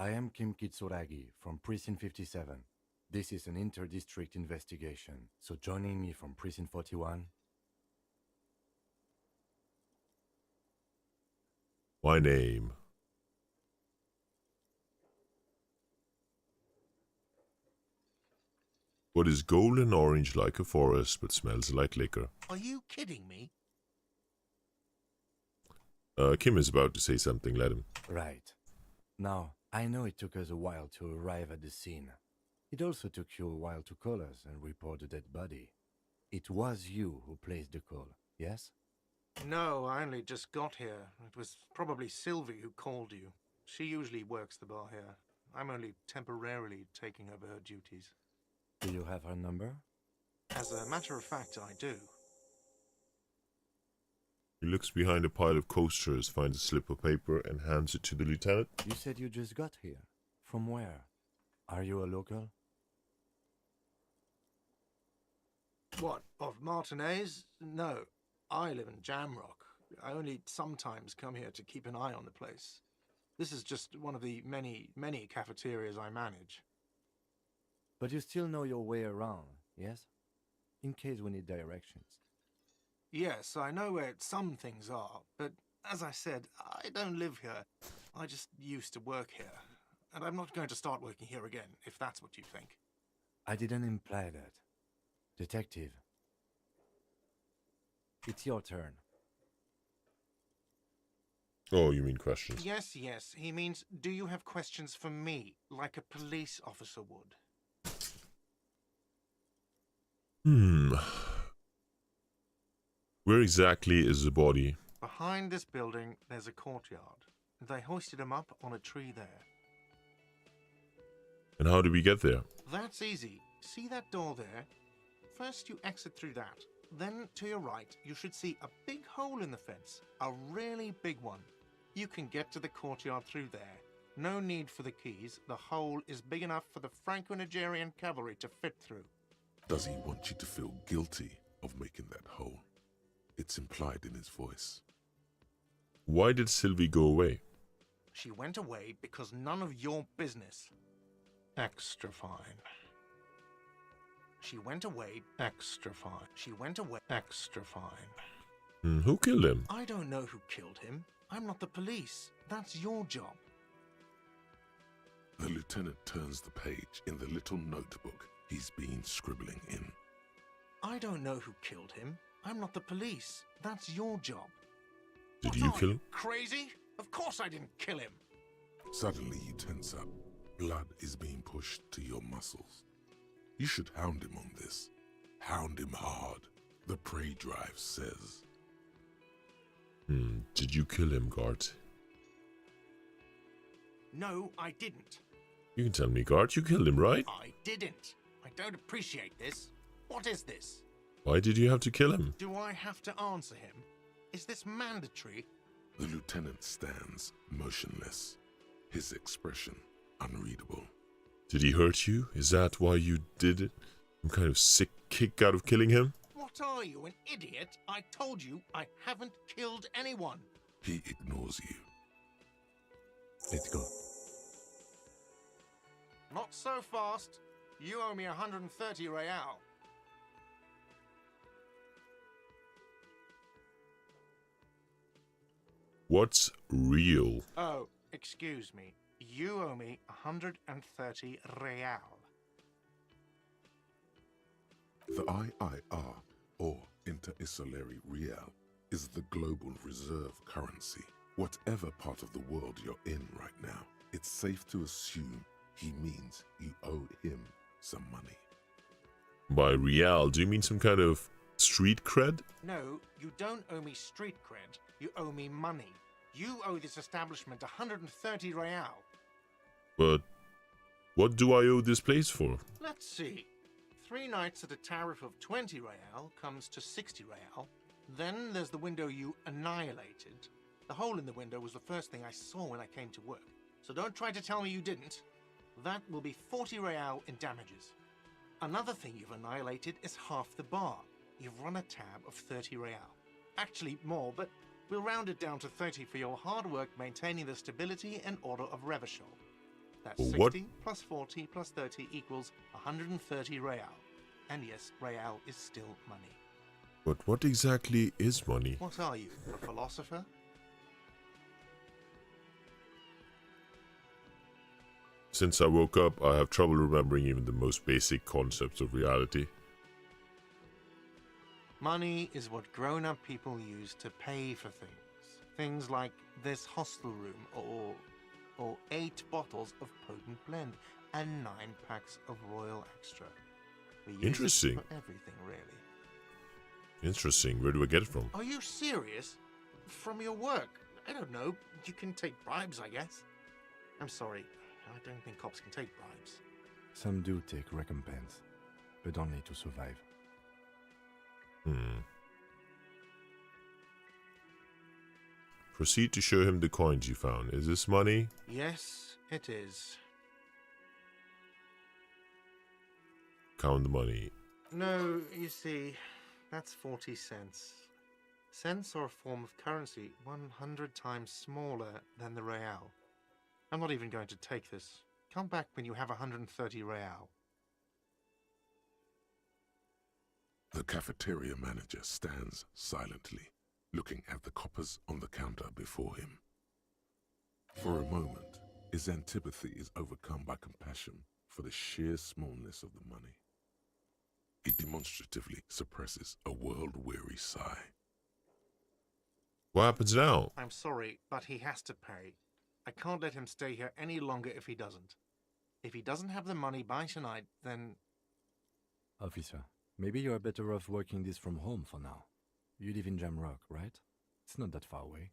I am Kim Kitsuragi from Precinct 57. This is an inter-district investigation, so joining me from Precinct 41... My name. What is golden orange like a forest, but smells like liquor? Are you kidding me? Kim is about to say something, let him. Right. Now, I know it took us a while to arrive at the scene. It also took you a while to call us and report the dead body. It was you who placed the call, yes? No, I only just got here. It was probably Sylvie who called you. She usually works the bar here. I'm only temporarily taking over her duties. Do you have her number? As a matter of fact, I do. He looks behind a pile of coasters, finds a slip of paper, and hands it to the lieutenant. You said you just got here. From where? Are you a local? What, of Martinez? No, I live in Jamrock. I only sometimes come here to keep an eye on the place. This is just one of the many, many cafeterias I manage. But you still know your way around, yes? In case we need directions. Yes, I know where some things are, but as I said, I don't live here. I just used to work here. And I'm not going to start working here again, if that's what you think. I didn't imply that. Detective. It's your turn. Oh, you mean questions? Yes, yes. He means, do you have questions for me, like a police officer would? Where exactly is the body? Behind this building, there's a courtyard. They hoisted him up on a tree there. And how do we get there? That's easy. See that door there? First you exit through that. Then to your right, you should see a big hole in the fence. A really big one. You can get to the courtyard through there. No need for the keys. The hole is big enough for the Franco-Nigerian cavalry to fit through. Does he want you to feel guilty of making that hole? It's implied in his voice. Why did Sylvie go away? She went away because none of your business. Extra fine. She went away extra fine. She went away extra fine. Who killed him? I don't know who killed him. I'm not the police. That's your job. The lieutenant turns the page in the little notebook he's been scribbling in. I don't know who killed him. I'm not the police. That's your job. Did What you are kill him? Crazy? Of course I didn't kill him. Suddenly you tense up. Blood is being pushed to your muscles. You should hound him on this. Hound him hard. The prey drive says. Did you kill him, Gart? No, I didn't. You can tell me, Gart. You killed him, right? I didn't. I don't appreciate this. What is this? Why did you have to kill him? Do I have to answer him? Is this mandatory? The lieutenant stands motionless. His expression unreadable. Did he hurt you? Is that why you did it? Some kind of sick kick out of killing him? What are you, an idiot? I told you I haven't killed anyone. He ignores you. Let's go. Not so fast. You owe me 130 real. What's real? Oh, excuse me. You owe me 130 real. The IIR, or Inter-Isolary Real, is the global reserve currency. Whatever part of the world you're in right now, it's safe to assume he means you owe him some money. By real, do you mean some kind of street cred? No, you don't owe me street cred. You owe me money. You owe this establishment 130 real. But what do I owe this place for? Let's see. 3 nights at a tariff of 20 real comes to 60 real. Then there's the window you annihilated. The hole in the window was the first thing I saw when I came to work. So don't try to tell me you didn't. That will be 40 real in damages. Another thing you've annihilated is half the bar. You've run a tab of 30 real. Actually more, but we'll round it down to 30 for your hard work maintaining the stability and order of Revachol. That's What? 60 plus 40 plus 30 equals 130 real. And yes, real is still money. But what exactly is money? What are you, a philosopher? Since I woke up, I have trouble remembering even the most basic concepts of reality. Money is what grown-up people use to pay for things. Things like this hostel room, or 8 bottles of potent blend, and 9 packs of Royal Extra. We use it Interesting. for everything, really. Interesting. Where do I get it from? Are you serious? From your work? I don't know. You can take bribes, I guess. I'm sorry. I don't think cops can take bribes. Some do take recompense, but only to survive. Proceed to show him the coins you found. Is this money? Yes, it is. Count the money. No, you see, that's 40 cents. Cents are a form of currency 100 times smaller than the real. I'm not even going to take this. Come back when you have 130 real. The cafeteria manager stands silently, looking at the coppers on the counter before him. For a moment, his antipathy is overcome by compassion for the sheer smallness of the money. He demonstratively suppresses a world-weary sigh. What happens now? I'm sorry, but he has to pay. I can't let him stay here any longer if he doesn't. If he doesn't have the money by tonight, then... Officer, maybe you are better off working this from home for now. You live in Jamrock, right? It's not that far away.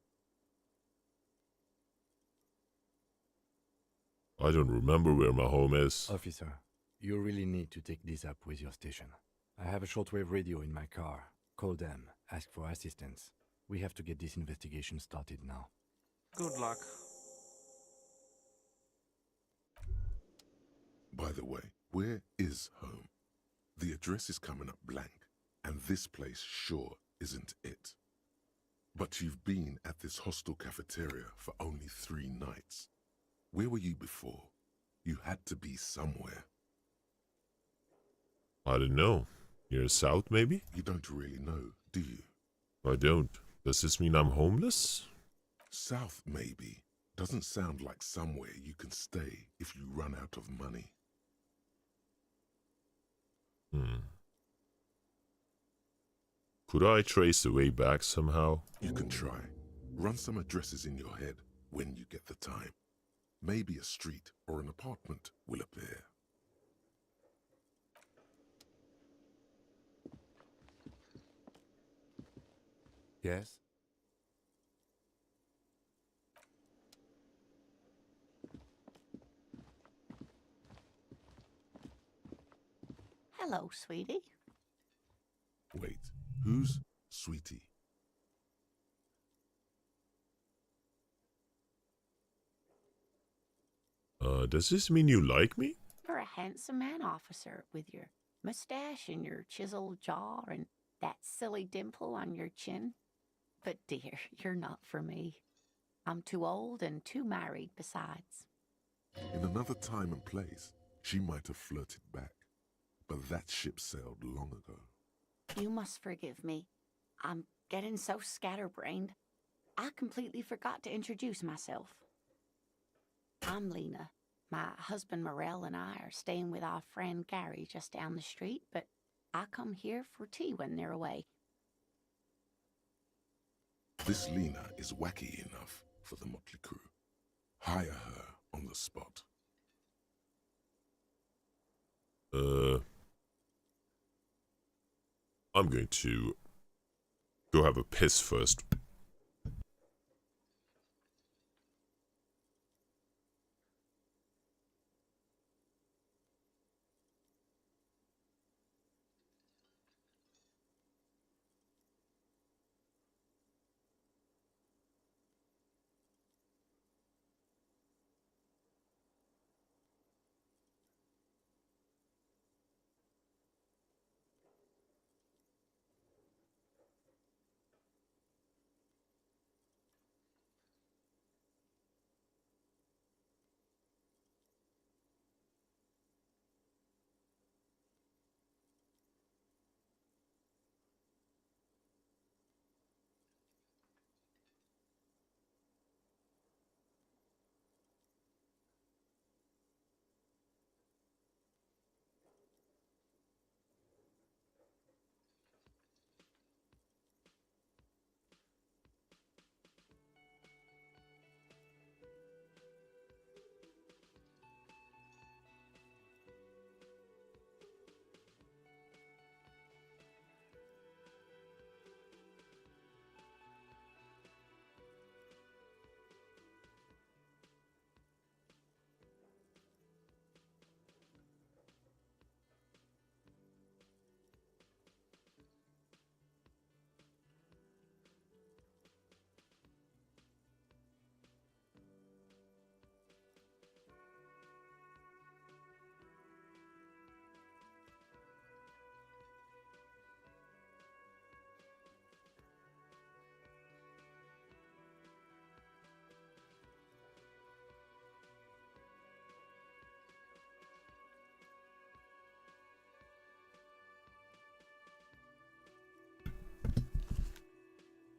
I don't remember where my home is. Officer, you really need to take this up with your station. I have a shortwave radio in my car. Call them, ask for assistance. We have to get this investigation started now. Good luck. By the way, where is home? The address is coming up blank, and this place sure isn't it. But you've been at this hostel cafeteria for only 3 nights. Where were you before? You had to be somewhere. I don't know. Near south, maybe? You don't really know, do you? I don't. Does this mean I'm homeless? South, maybe. Doesn't sound like somewhere you can stay if you run out of money. Could I trace the way back somehow? You can try. Run some addresses in your head. when you get the time. Maybe a street or an apartment will appear. Yes? Hello, sweetie. Wait, who's Sweetie? Does this mean you like me? You're a handsome man, officer, with your mustache and your chiseled jaw and that silly dimple on your chin. But dear, you're not for me. I'm too old and too married besides. In another time and place, she might have flirted back, but that ship sailed long ago. You must forgive me. I'm getting so scatterbrained. I completely forgot to introduce myself. I'm Lena. My husband Morel and I are staying with our friend Gary just down the street, but I come here for tea when they're away. This Lena is wacky enough for the motley crew. Hire her on the spot. I'm going to go have a piss first.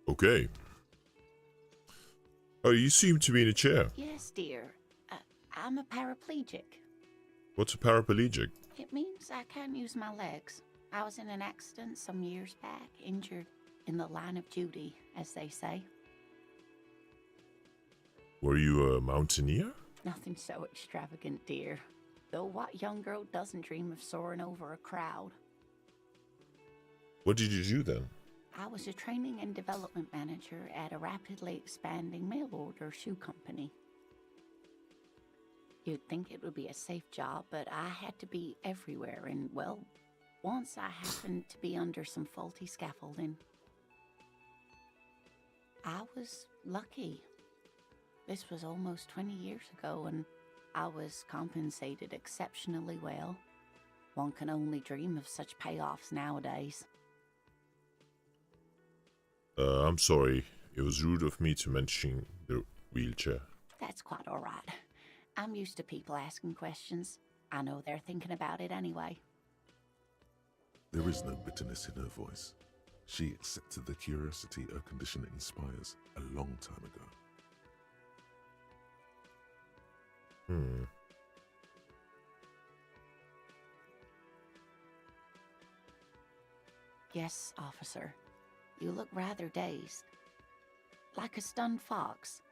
Okay. Oh, you seem to be in a chair. Yes, dear. I'm a paraplegic. What's a paraplegic? It means I can't use my legs. I was in an accident some years back, injured in the line of duty, as they say. Were you a mountaineer? Nothing so extravagant, dear. Though what young girl doesn't dream of soaring over a crowd? What did you do then? I was a training and development manager at a rapidly expanding mail order shoe company. You'd think it would be a safe job, but I had to be everywhere, and, well, once I happened to be under some faulty scaffolding. I was lucky. This was almost 20 years ago, and I was compensated exceptionally well. One can only dream of such payoffs nowadays. I'm sorry. It was rude of me to mention the wheelchair. That's quite all right. I'm used to people asking questions. I know they're thinking about it anyway. There is no bitterness in her voice. She accepted the curiosity her condition inspires a long time ago. Yes, officer. You look rather dazed. Like a stunned fox.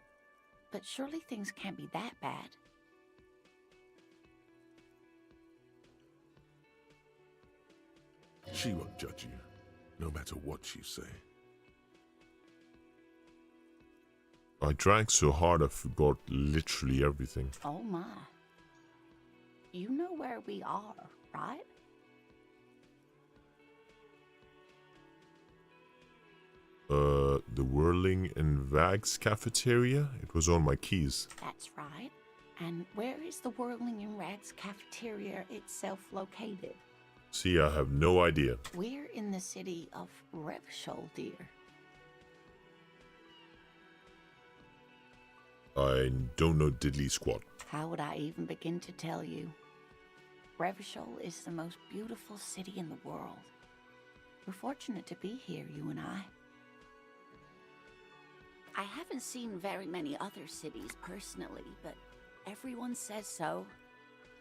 but surely things can't be that bad. She won't judge you, no matter what you say. I drank so hard I forgot literally everything. Oh my. You know where we are, right? The Whirling in Vags cafeteria? It was on my keys. That's right. And where is the Whirling in Rags cafeteria itself located? See, I have no idea. We're in the city of Revachol, dear. I don't know diddly squat. How would I even begin to tell you? Revachol is the most beautiful city in the world. We're fortunate to be here, you and I. I haven't seen very many other cities personally, but everyone says so.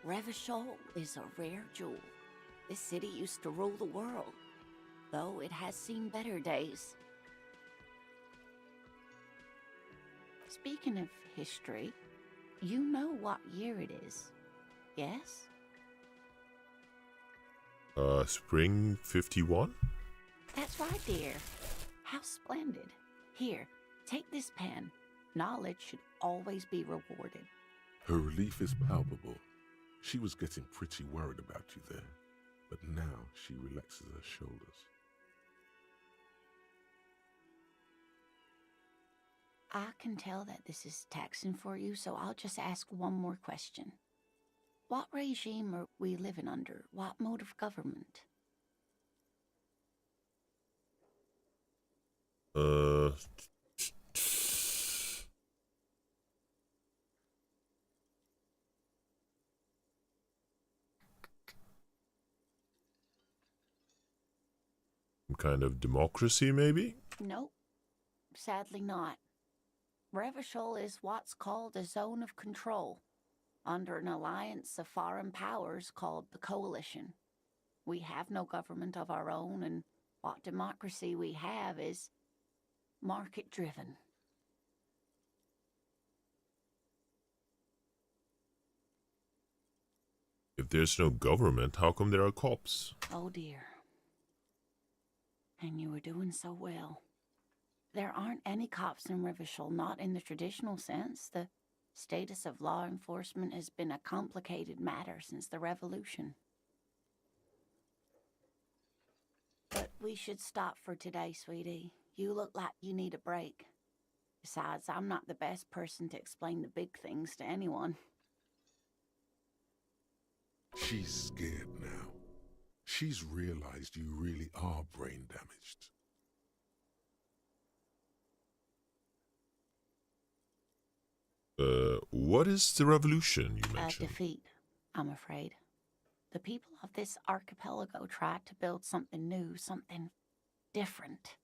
Revachol is a rare jewel. This city used to rule the world, though it has seen better days. Speaking of history, you know what year it is, yes? Spring 51? That's right, dear. How splendid. Here, take this pen. Knowledge should always be rewarded. Her relief is palpable. She was getting pretty worried about you there, but now she relaxes her shoulders. I can tell that this is taxing for you, so I'll just ask one more question. What regime are we living under? What mode of government? Some kind of democracy, maybe? Nope. Sadly not. Revachol is what's called a zone of control, under an alliance of foreign powers called the Coalition. We have no government of our own, and what democracy we have is market-driven. If there's no government, how come there are cops? Oh dear. And you were doing so well. There aren't any cops in Revachol, not in the traditional sense. The status of law enforcement has been a complicated matter since the revolution. But we should stop for today, sweetie. You look like you need a break. Besides, I'm not the best person to explain the big things to anyone. She's scared now. She's realized you really are brain damaged. What is the revolution you A mentioned? defeat, I'm afraid. The people of this archipelago tried to build something new, something different.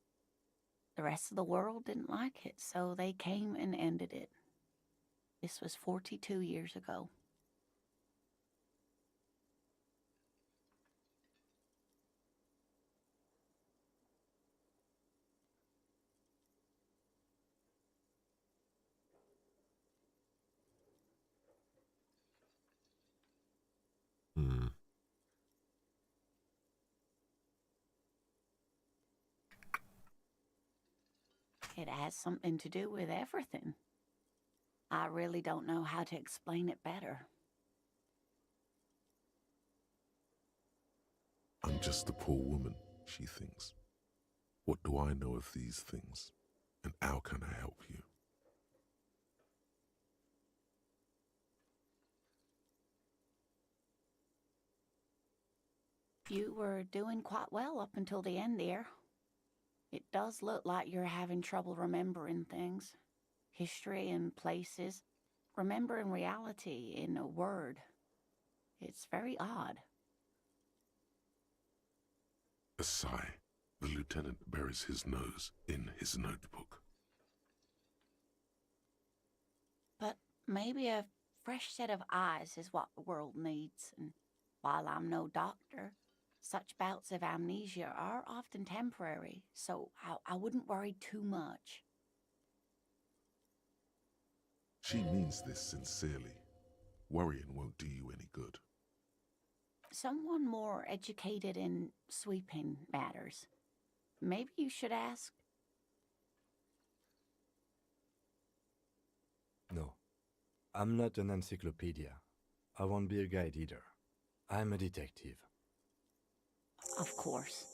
The rest of the world didn't like it, so they came and ended it. This was 42 years ago. Hmm. It has something to do with everything. I really don't know how to explain it better. I'm just a poor woman, she thinks. What do I know of these things? And how can I help you? You were doing quite well up until the end there. It does look like you're having trouble remembering things. History and places. Remembering reality in a word. It's very odd. A sigh. The lieutenant buries his nose in his notebook. But maybe a fresh set of eyes is what the world needs. And while I'm no doctor, such bouts of amnesia are often temporary, so I wouldn't worry too much. She means this sincerely. Worrying won't do you any good. Someone more educated in sweeping matters. Maybe you should ask. No, I'm not an encyclopedia. I won't be a guide either. I'm a detective. Of course.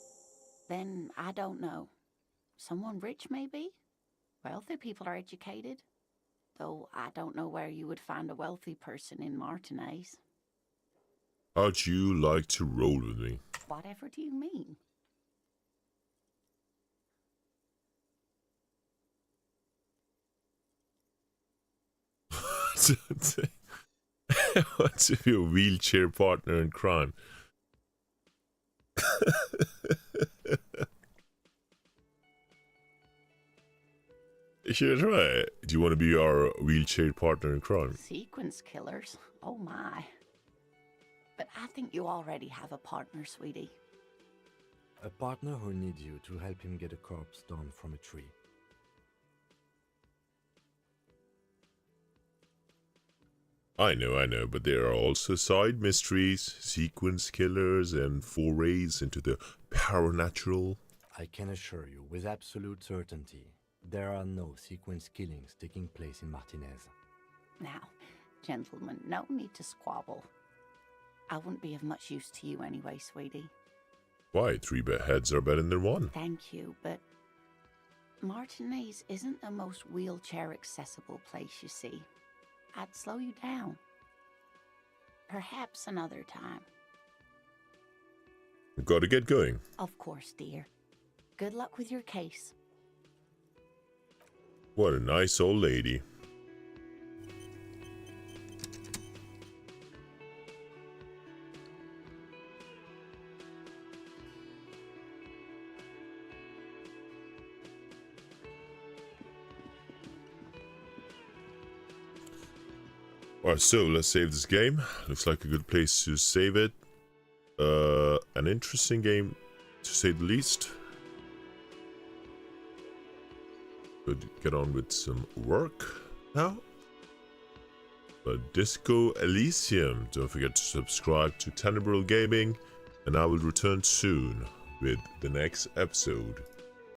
Then I don't know. Someone rich, maybe? Wealthy people are educated. Though I don't know where you would find a wealthy person in Martinez. How'd you like to roll with me? Whatever do you mean? Want to be a wheelchair partner in crime? Sure, try. Do you want to be our wheelchair partner in crime? Sequence killers? Oh my. But I think you already have a partner, sweetie. A partner who needs you to help him get a corpse down from a tree. I know, but there are also side mysteries, sequence killers, and forays into the paranatural. I can assure you with absolute certainty, there are no sequence killings taking place in Martinez. Now, gentlemen, no need to squabble. I wouldn't be of much use to you anyway, sweetie. Why, three heads are better than one. Thank you, but Martinez isn't the most wheelchair-accessible place, you see. I'd slow you down. Perhaps another time. We've got to get going. Of course, dear. Good luck with your case. What a nice old lady. Alright, so let's save this game. Looks like a good place to save it. An interesting game, to say the least. Could get on with some work now. But Disco Elysium. Don't forget to subscribe to Tenebral Gaming, and I will return soon with the next episode.